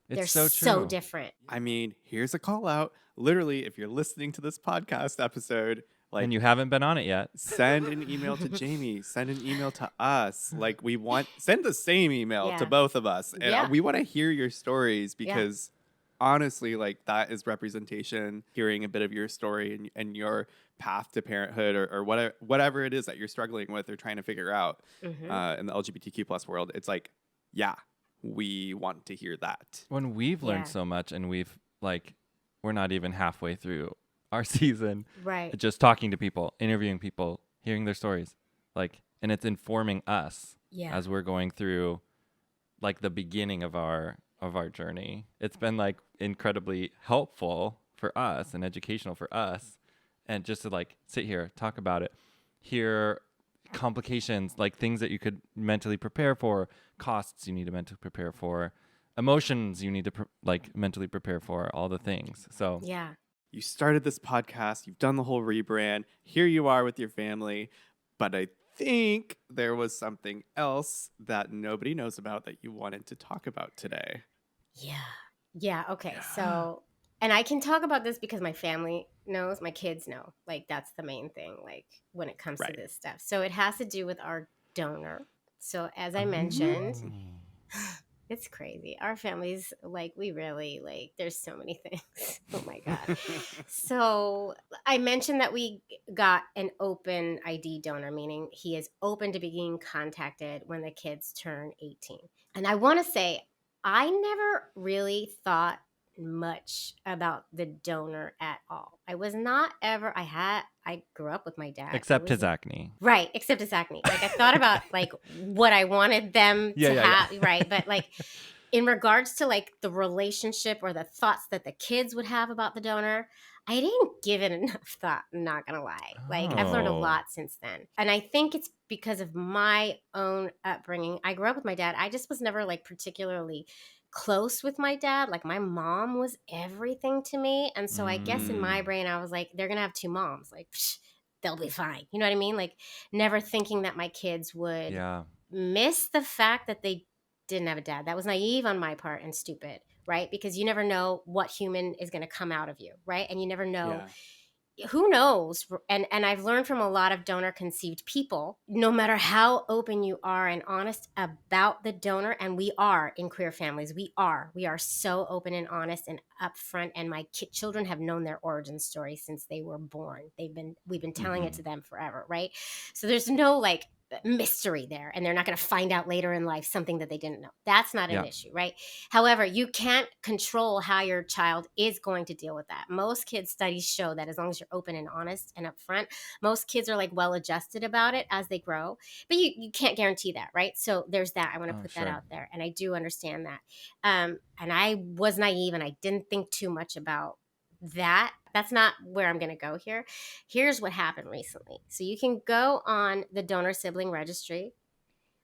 It's they're so so true. different. I mean, here's a call out. Literally, if you're listening to this podcast episode, like, And you haven't been on it yet. send an email to Jaimie. Send an email to us. Like, send the same email to Yeah. both of us. And Yeah. we want to hear your stories because honestly, like, that is representation, hearing a bit of your story and your path to parenthood or whatever it is that you're struggling with or trying to figure out Mhm. in the LGBTQ plus world. It's like, yeah, we want to hear that. When we've learned Yeah. so much and we're not even halfway through our season, Right. just talking to people, interviewing people, hearing their stories, and it's informing us Yeah. as we're going through like the beginning of our journey. It's been like incredibly helpful for us and educational for us, and just to like sit here, talk about it, hear complications, like things that you could mentally prepare for, costs you need to mentally prepare for, emotions you need to mentally prepare for, all the things. So Yeah. You started this podcast, you've done the whole rebrand. Here you are with your family, but I think there was something else that nobody knows about that you wanted to talk about today. Yeah. Okay. So, and I can talk about this because my family knows, my kids know. Like, that's the main thing, like, when it comes Right. to this stuff. So, it has to do with our donor. So, as I mentioned, It's crazy. Our families, like, we really, like, there's so many things. Oh my God. So I mentioned that we got an open ID donor, meaning he is open to being contacted when the kids turn 18. And I want to say, I never really thought much about the donor at all. I was not ever, I grew up with my dad. Except his acne. Right, except his acne. Like, I thought about, like, what I wanted them to have, right? But, like, in regards to, like, the relationship or the thoughts that the kids would have about the donor, I didn't give it enough thought, I'm not gonna lie. Like, I've learned a lot since then. And I think it's because of my own upbringing. I grew up with my dad. I just was never, like, particularly close with my dad. Like, my mom was everything to me. And so I guess in my brain, I was like, they're gonna have two moms. Like, psh, they'll be fine. You know what I mean? Like, never thinking that my kids would miss the fact that they didn't have a dad. That was naive on my part and stupid, right? Because you never know what human is going to come out of you, right? And you never know. Who knows? And I've learned from a lot of donor conceived people, no matter how open you are and honest about the donor, and we are in queer families, we are so open and honest and upfront. And my children have known their origin story since they were born. We've been telling it to them forever, right? So there's no, like, mystery there, and they're not going to find out later in life something that they didn't know. That's not an issue, right? However, you can't control how your child is going to deal with that. Most kids' studies show that as long as you're open and honest and upfront, most kids are, like, well adjusted about it as they grow, but you can't guarantee that, right? So there's that. I want to put that out there, and I do understand that. And I was naive and I didn't think too much about that. That's not where I'm going to go here. Here's what happened recently. So you can go on the donor sibling registry,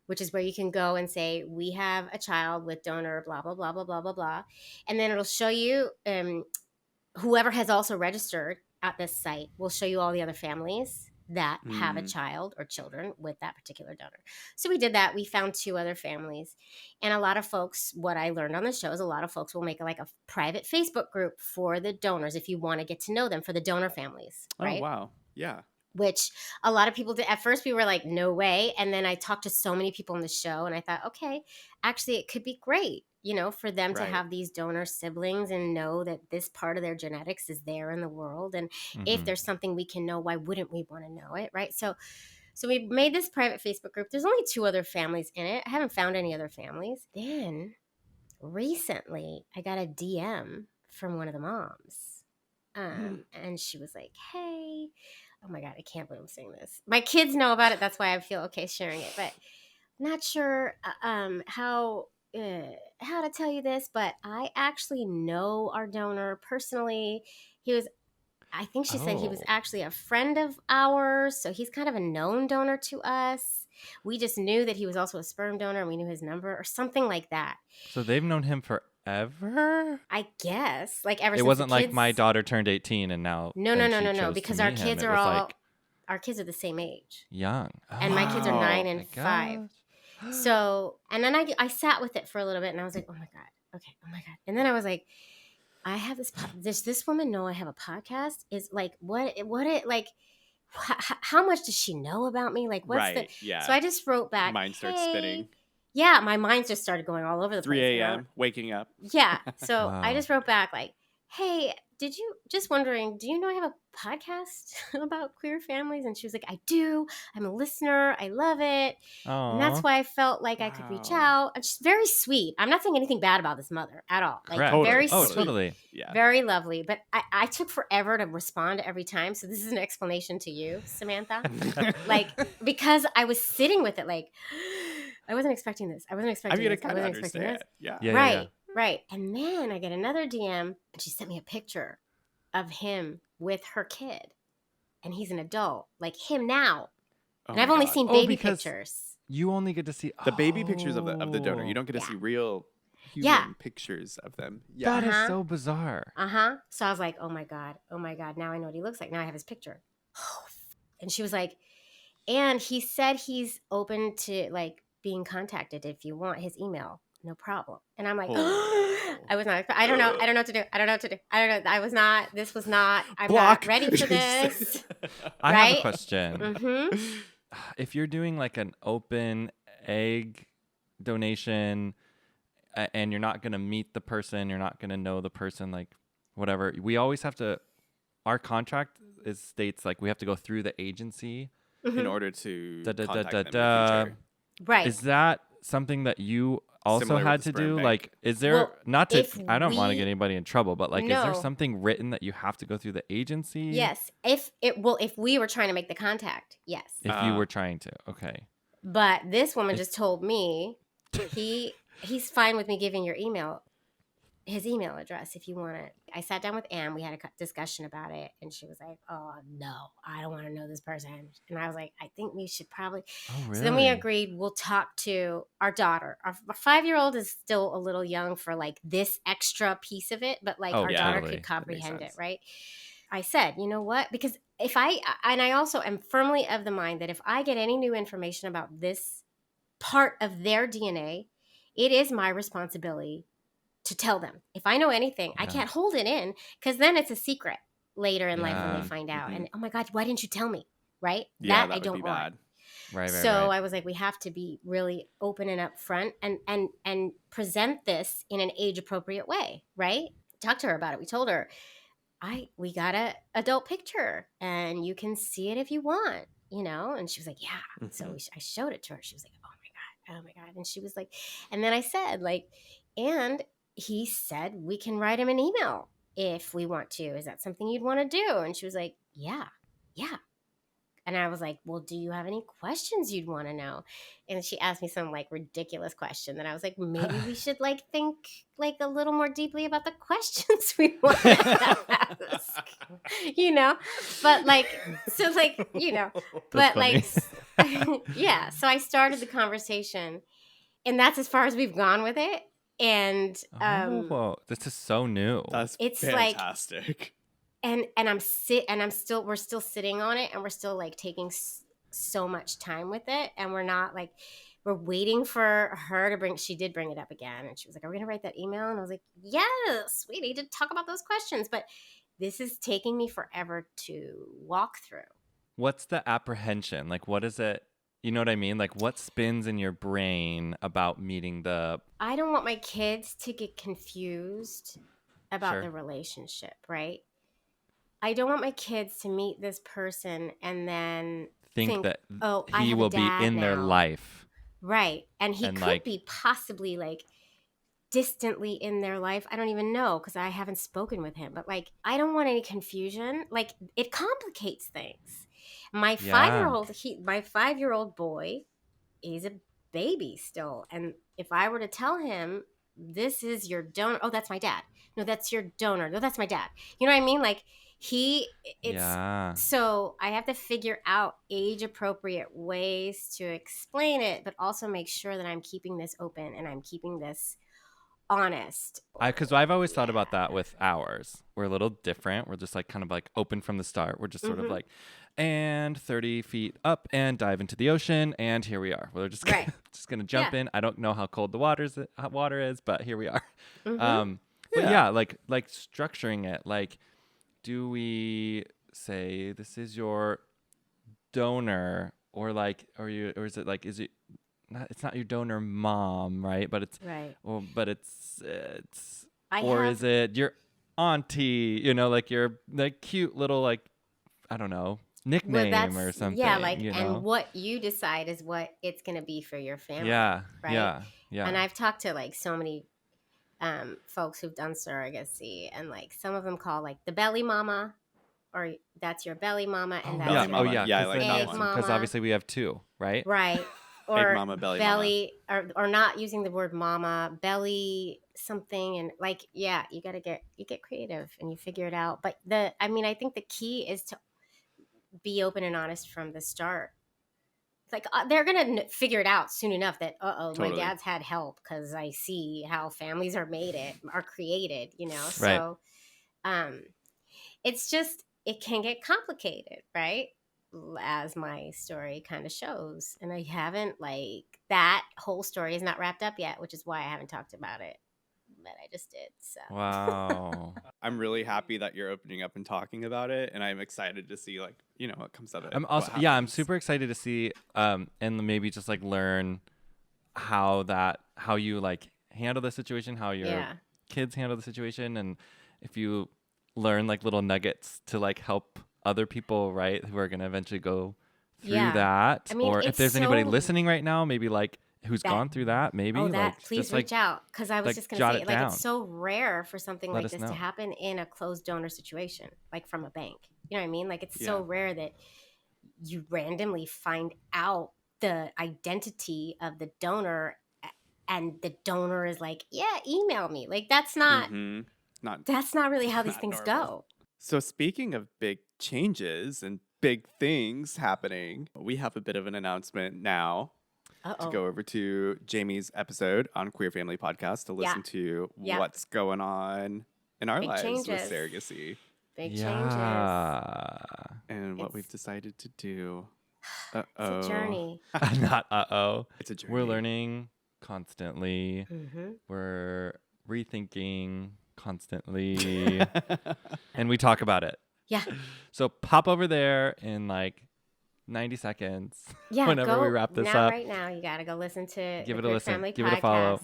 which is where you can go and say, we have a child with donor, blah, blah, blah, blah, blah, blah, blah. And then it'll show you whoever has also registered at this site will show you all the other families that have a child or children with that particular donor. So we did that. We found 2 other families. And a lot of folks, what I learned on the show is a lot of folks will make, like, a private Facebook group for the donors if you want to get to know them, for the donor families, right? Oh, wow. Yeah. Which a lot of people did. At first we were like, no way. And then I talked to so many people on the show and I thought, okay, actually it could be great, you know, for them to have these donor siblings and know that this part of their genetics is there in the world. And if there's something we can know, why wouldn't we want to know it, right? So we made this private Facebook group. There's only 2 other families in it. I haven't found any other families. Then recently I got a DM from one of the moms. And she was like, hey, oh my God, I can't believe I'm saying this. My kids know about it. That's why I feel okay sharing it. But I'm not sure how to tell you this, but I actually know our donor personally. I think she said he was actually a friend of ours. So he's kind of a known donor to us. We just knew that he was also a sperm donor and we knew his number or something like that. So they've known him forever? I guess. Like, ever since it wasn't the kids... like my daughter turned 18 and now No, because our kids are all like our kids are the same age. Young. And my kids are 9 and 5. So, and then I sat with it for a little bit and I was like, oh my God. Okay. Oh my God. And then I was like, I have this, does this woman know I have a podcast? Is like, how much does she know about me? Like, what's So I just wrote back. Mind starts spinning. Yeah, my mind just started going all over the place. 3 a.m., waking up. Yeah. So I just wrote back like, hey, just wondering, do you know I have a podcast about queer families? And she was like, I do. I'm a listener. I love it. Aww. And that's why I felt like I could reach out. And she's very sweet. I'm not saying anything bad about this mother at all. Like, very sweet. Totally. Yeah. Very lovely. But I took forever to respond every time. So this is an explanation to you, Samantha. Like, because I was sitting with it like, I wasn't expecting this. I wasn't expecting this. I wasn't expecting this. Yeah. Right. And then I get another DM and she sent me a picture of him with her kid. And he's an adult, like him now. And I've only seen baby pictures. You only get to see the baby pictures of the donor. You don't get to see real human pictures of them. Yeah. That is so bizarre. So I was like, oh my God. Now I know what he looks like. Now I have his picture. And she was like, and he said he's open to like being contacted if you want his email. No problem. And I'm like, I was not, I don't know what to do. I'm not ready for this. I have a question. If you're doing like an open egg donation, and you're not going to meet the person, you're not going to know the person, like whatever. We always have to, our contract states like we have to go through the agency in order to Da, da, da, contact da, them in the da. future. Right. Is that something that you also Similar had with the to sperm do? bank. Like, is there Well, not to? if I don't want to we- get anybody in trouble, but like, is there No. something written that you have to go through the agency? Yes. If we were trying to make the contact, yes. If you were trying to, okay. But this woman just told me he's fine with me giving his email address if you want it. I sat down with Anne. We had a discussion about it, and she was like, "Oh no, I don't want to know this person." And I was like, "I think we should probably." Oh, really? So then we agreed we'll talk to our daughter. Our 5-year-old is still a little young for like this extra piece of it, but like our daughter totally. could comprehend it, right? I said, you know what? Because I also am firmly of the mind that if I get any new information about this part of their DNA, it is my responsibility to tell them. If I know anything, I can't hold it in, because then it's a secret later in life when they find out. And oh my God, why didn't you tell me? Right? Yeah, that I don't want. bad. Right. So I was like, we have to be really open and upfront and present this in an age appropriate way, right? Talk to her about it. We told her, we got a adult picture and you can see it if you want, and she was like, yeah. So I showed it to her. She was like, oh my God. And she was like, and then I said, like, and he said we can write him an email if we want to. Is that something you'd want to do? And she was like, yeah. And I was like, well, do you have any questions you'd want to know? And she asked me some like ridiculous question that I was like, maybe we should like think like a little more deeply about the questions we want to ask, but like, so like, but like, yeah. So I started the conversation and that's as far as we've gone with it. And, this is so new. That's it's fantastic. Like, and we're still sitting on it, and we're still like taking so much time with it, and we're waiting for her to she did bring it up again, and she was like, are we gonna write that email? And I was like, yes, we need to talk about those questions, but this is taking me forever to walk through. What's the apprehension? Like, what is it? You know what I mean? Like, what spins in your brain about meeting I don't want my kids to get confused about the relationship, right? I don't want my kids to meet this person and then think that he will be in their life. Right. And he could be possibly like distantly in their life. I don't even know because I haven't spoken with him. But like, I don't want any confusion. Like, it complicates things. My 5-year-old boy, he's a baby still. And if I were to tell him, this is your donor. Oh, that's my dad. No, that's your donor. No, that's my dad. You know what I mean? Like, so I have to figure out age appropriate ways to explain it, but also make sure that I'm keeping this open and I'm keeping this honest. Because I've always thought about that with ours. We're a little different. We're just like kind of like open from the start. We're just sort of like, and 30 feet up and dive into the ocean. And here we are. We're just gonna, just going to jump in. I don't know how cold the water is, but here we are. But like structuring it, like, do we say this is your donor or is it like, is it not, it's not your donor mom, right? But it's right. Well, but is it your auntie, like your like cute little, like, I don't know, nickname or something. Yeah, like, and what you decide is what it's going to be for your family. Yeah. Right? Yeah. And I've talked to like so many folks who've done surrogacy, and like some of them call like the belly mama, or that's your belly mama, and that's your I like that egg one. mama. Because obviously we have two, right? Right. Or egg mama, belly mama. Or not using the word mama, belly something, and like, yeah, you get creative and you figure it out. But I think the key is to be open and honest from the start. Like, they're gonna figure it out soon enough that Totally. My dad's had help, because I see how families are created, Right. So it's just, it can get complicated, right, as my story kind of shows. And I haven't, like, that whole story is not wrapped up yet, which is why I haven't talked about it, but I just did. So Wow. I'm really happy that you're opening up and talking about it, and I'm excited to see, like, what comes of it. I'm super excited to see and maybe just like learn how you like handle the situation, how your Yeah. kids handle the situation, and if you learn like little nuggets to like help other people, right, who are going to eventually go through Yeah. that. I mean, or if it's there's anybody so listening right now, maybe like who's that gone through that, maybe Oh, like please just reach like out, because I was like just gonna jot say, it like, down. it's so rare for something Let like us this know. to happen in a closed donor situation, like from a bank. You know what I mean? Like, it's so Yeah. rare that you randomly find out the identity of the donor, and the donor is like, "Yeah, email me." Like, that's not Not really how these not things normal. go. So speaking of big changes and big things happening, we have a bit of an announcement now to Uh-oh. go over to Jaimie's episode on Queer Family Podcast to listen to Yeah. what's going on in our Big lives with changes. surrogacy Big changes. Yeah. and what we've It's- decided to do. It's a journey. Not uh-oh. It's a journey. We're learning constantly. Mm-hmm. We're rethinking constantly. And we talk about it. Yeah. So pop over there in like 90 seconds. Yeah. Whenever go we wrap this now, up. right now, you got to go listen to Give the it a Queer listen. Family Give Podcast. it a follow.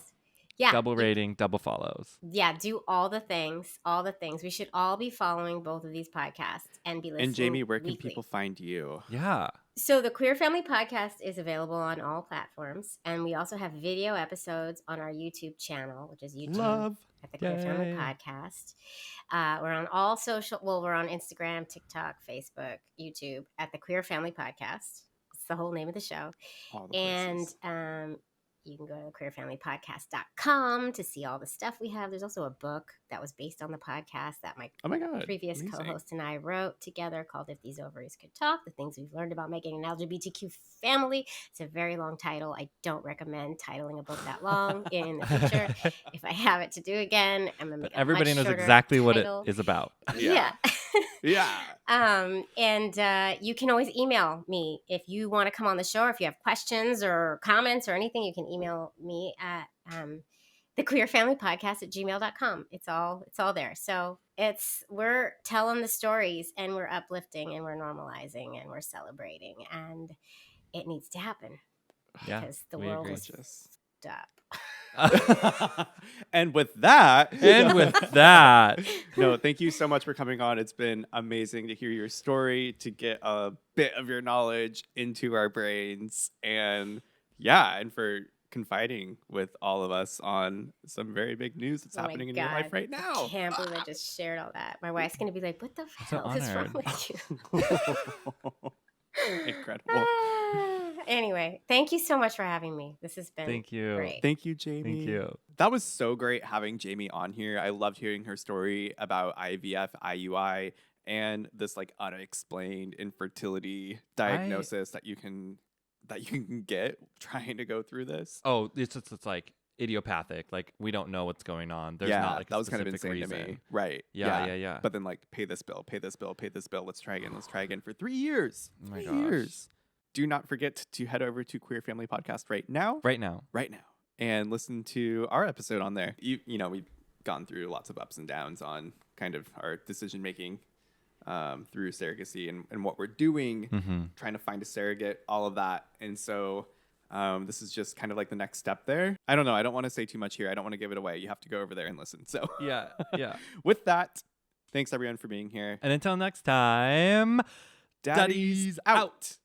Yeah. Double rating, double follows. Yeah, do all the things, all the things. We should all be following both of these podcasts and be listening. And Jaimie, where can weekly. people find you? Yeah. So the Queer Family Podcast is available on all platforms, and we also have video episodes on our YouTube channel, which is YouTube Love. at the Queer Family Yay. Podcast. We're on all social. Well, we're on Instagram, TikTok, Facebook, YouTube at the Queer Family Podcast. It's the whole name of the show. All the And places. you can go to queerfamilypodcast.com to see all the stuff we have. There's also a book that was based on the podcast that my Oh my God. previous amazing. co-host and I wrote together, called If These Ovaries Could Talk, the things we've learned about making an LGBTQ family. It's a very long title. I don't recommend titling a book that long in the future. If I have it to do again, I'm going to But make a everybody much knows shorter exactly what title. it is about. Yeah. Yeah. And you can always email me if you want to come on the show, or if you have questions or comments or anything. You can email me at the queerfamilypodcast@gmail.com. It's all there. So we're telling the stories, and we're uplifting, and we're normalizing, and we're celebrating, and it needs to happen Yeah. because the we world agree. is fucked up. And with that, no, thank you so much for coming on. It's been amazing to hear your story, to get a bit of your knowledge into our brains, and for confiding with all of us on some very big news that's Oh my happening in your life God. right now. I can't believe I just shared all that. My wife's going to be like, what the so hell is wrong honored. with you? Incredible. Anyway, thank you so much for having me. This has been Thank you. great. Thank you, Jaimie. Thank you. That was so great having Jaimie on here. I loved hearing her story about IVF, IUI, and this like unexplained infertility diagnosis that you can get trying to go through this. Oh, it's like idiopathic. Like we don't know what's going on. There's yeah, not like a that was kind of specific insane reason. to me. Right. Yeah. But then like pay this bill, pay this bill, pay this bill. Let's try again for 3 years. Oh my 3 gosh. years. Do not forget to head over to Queer Family Podcast right now, and listen to our episode on there. You know, we've gone through lots of ups and downs on kind of our decision making through surrogacy and what we're doing, trying to find a surrogate, all of that. And so this is just kind of like the next step there. I don't know. I don't want to say too much here. I don't want to give it away. You have to go over there and listen. So Yeah. with that, thanks everyone for being here. And until next time, Daddy's out.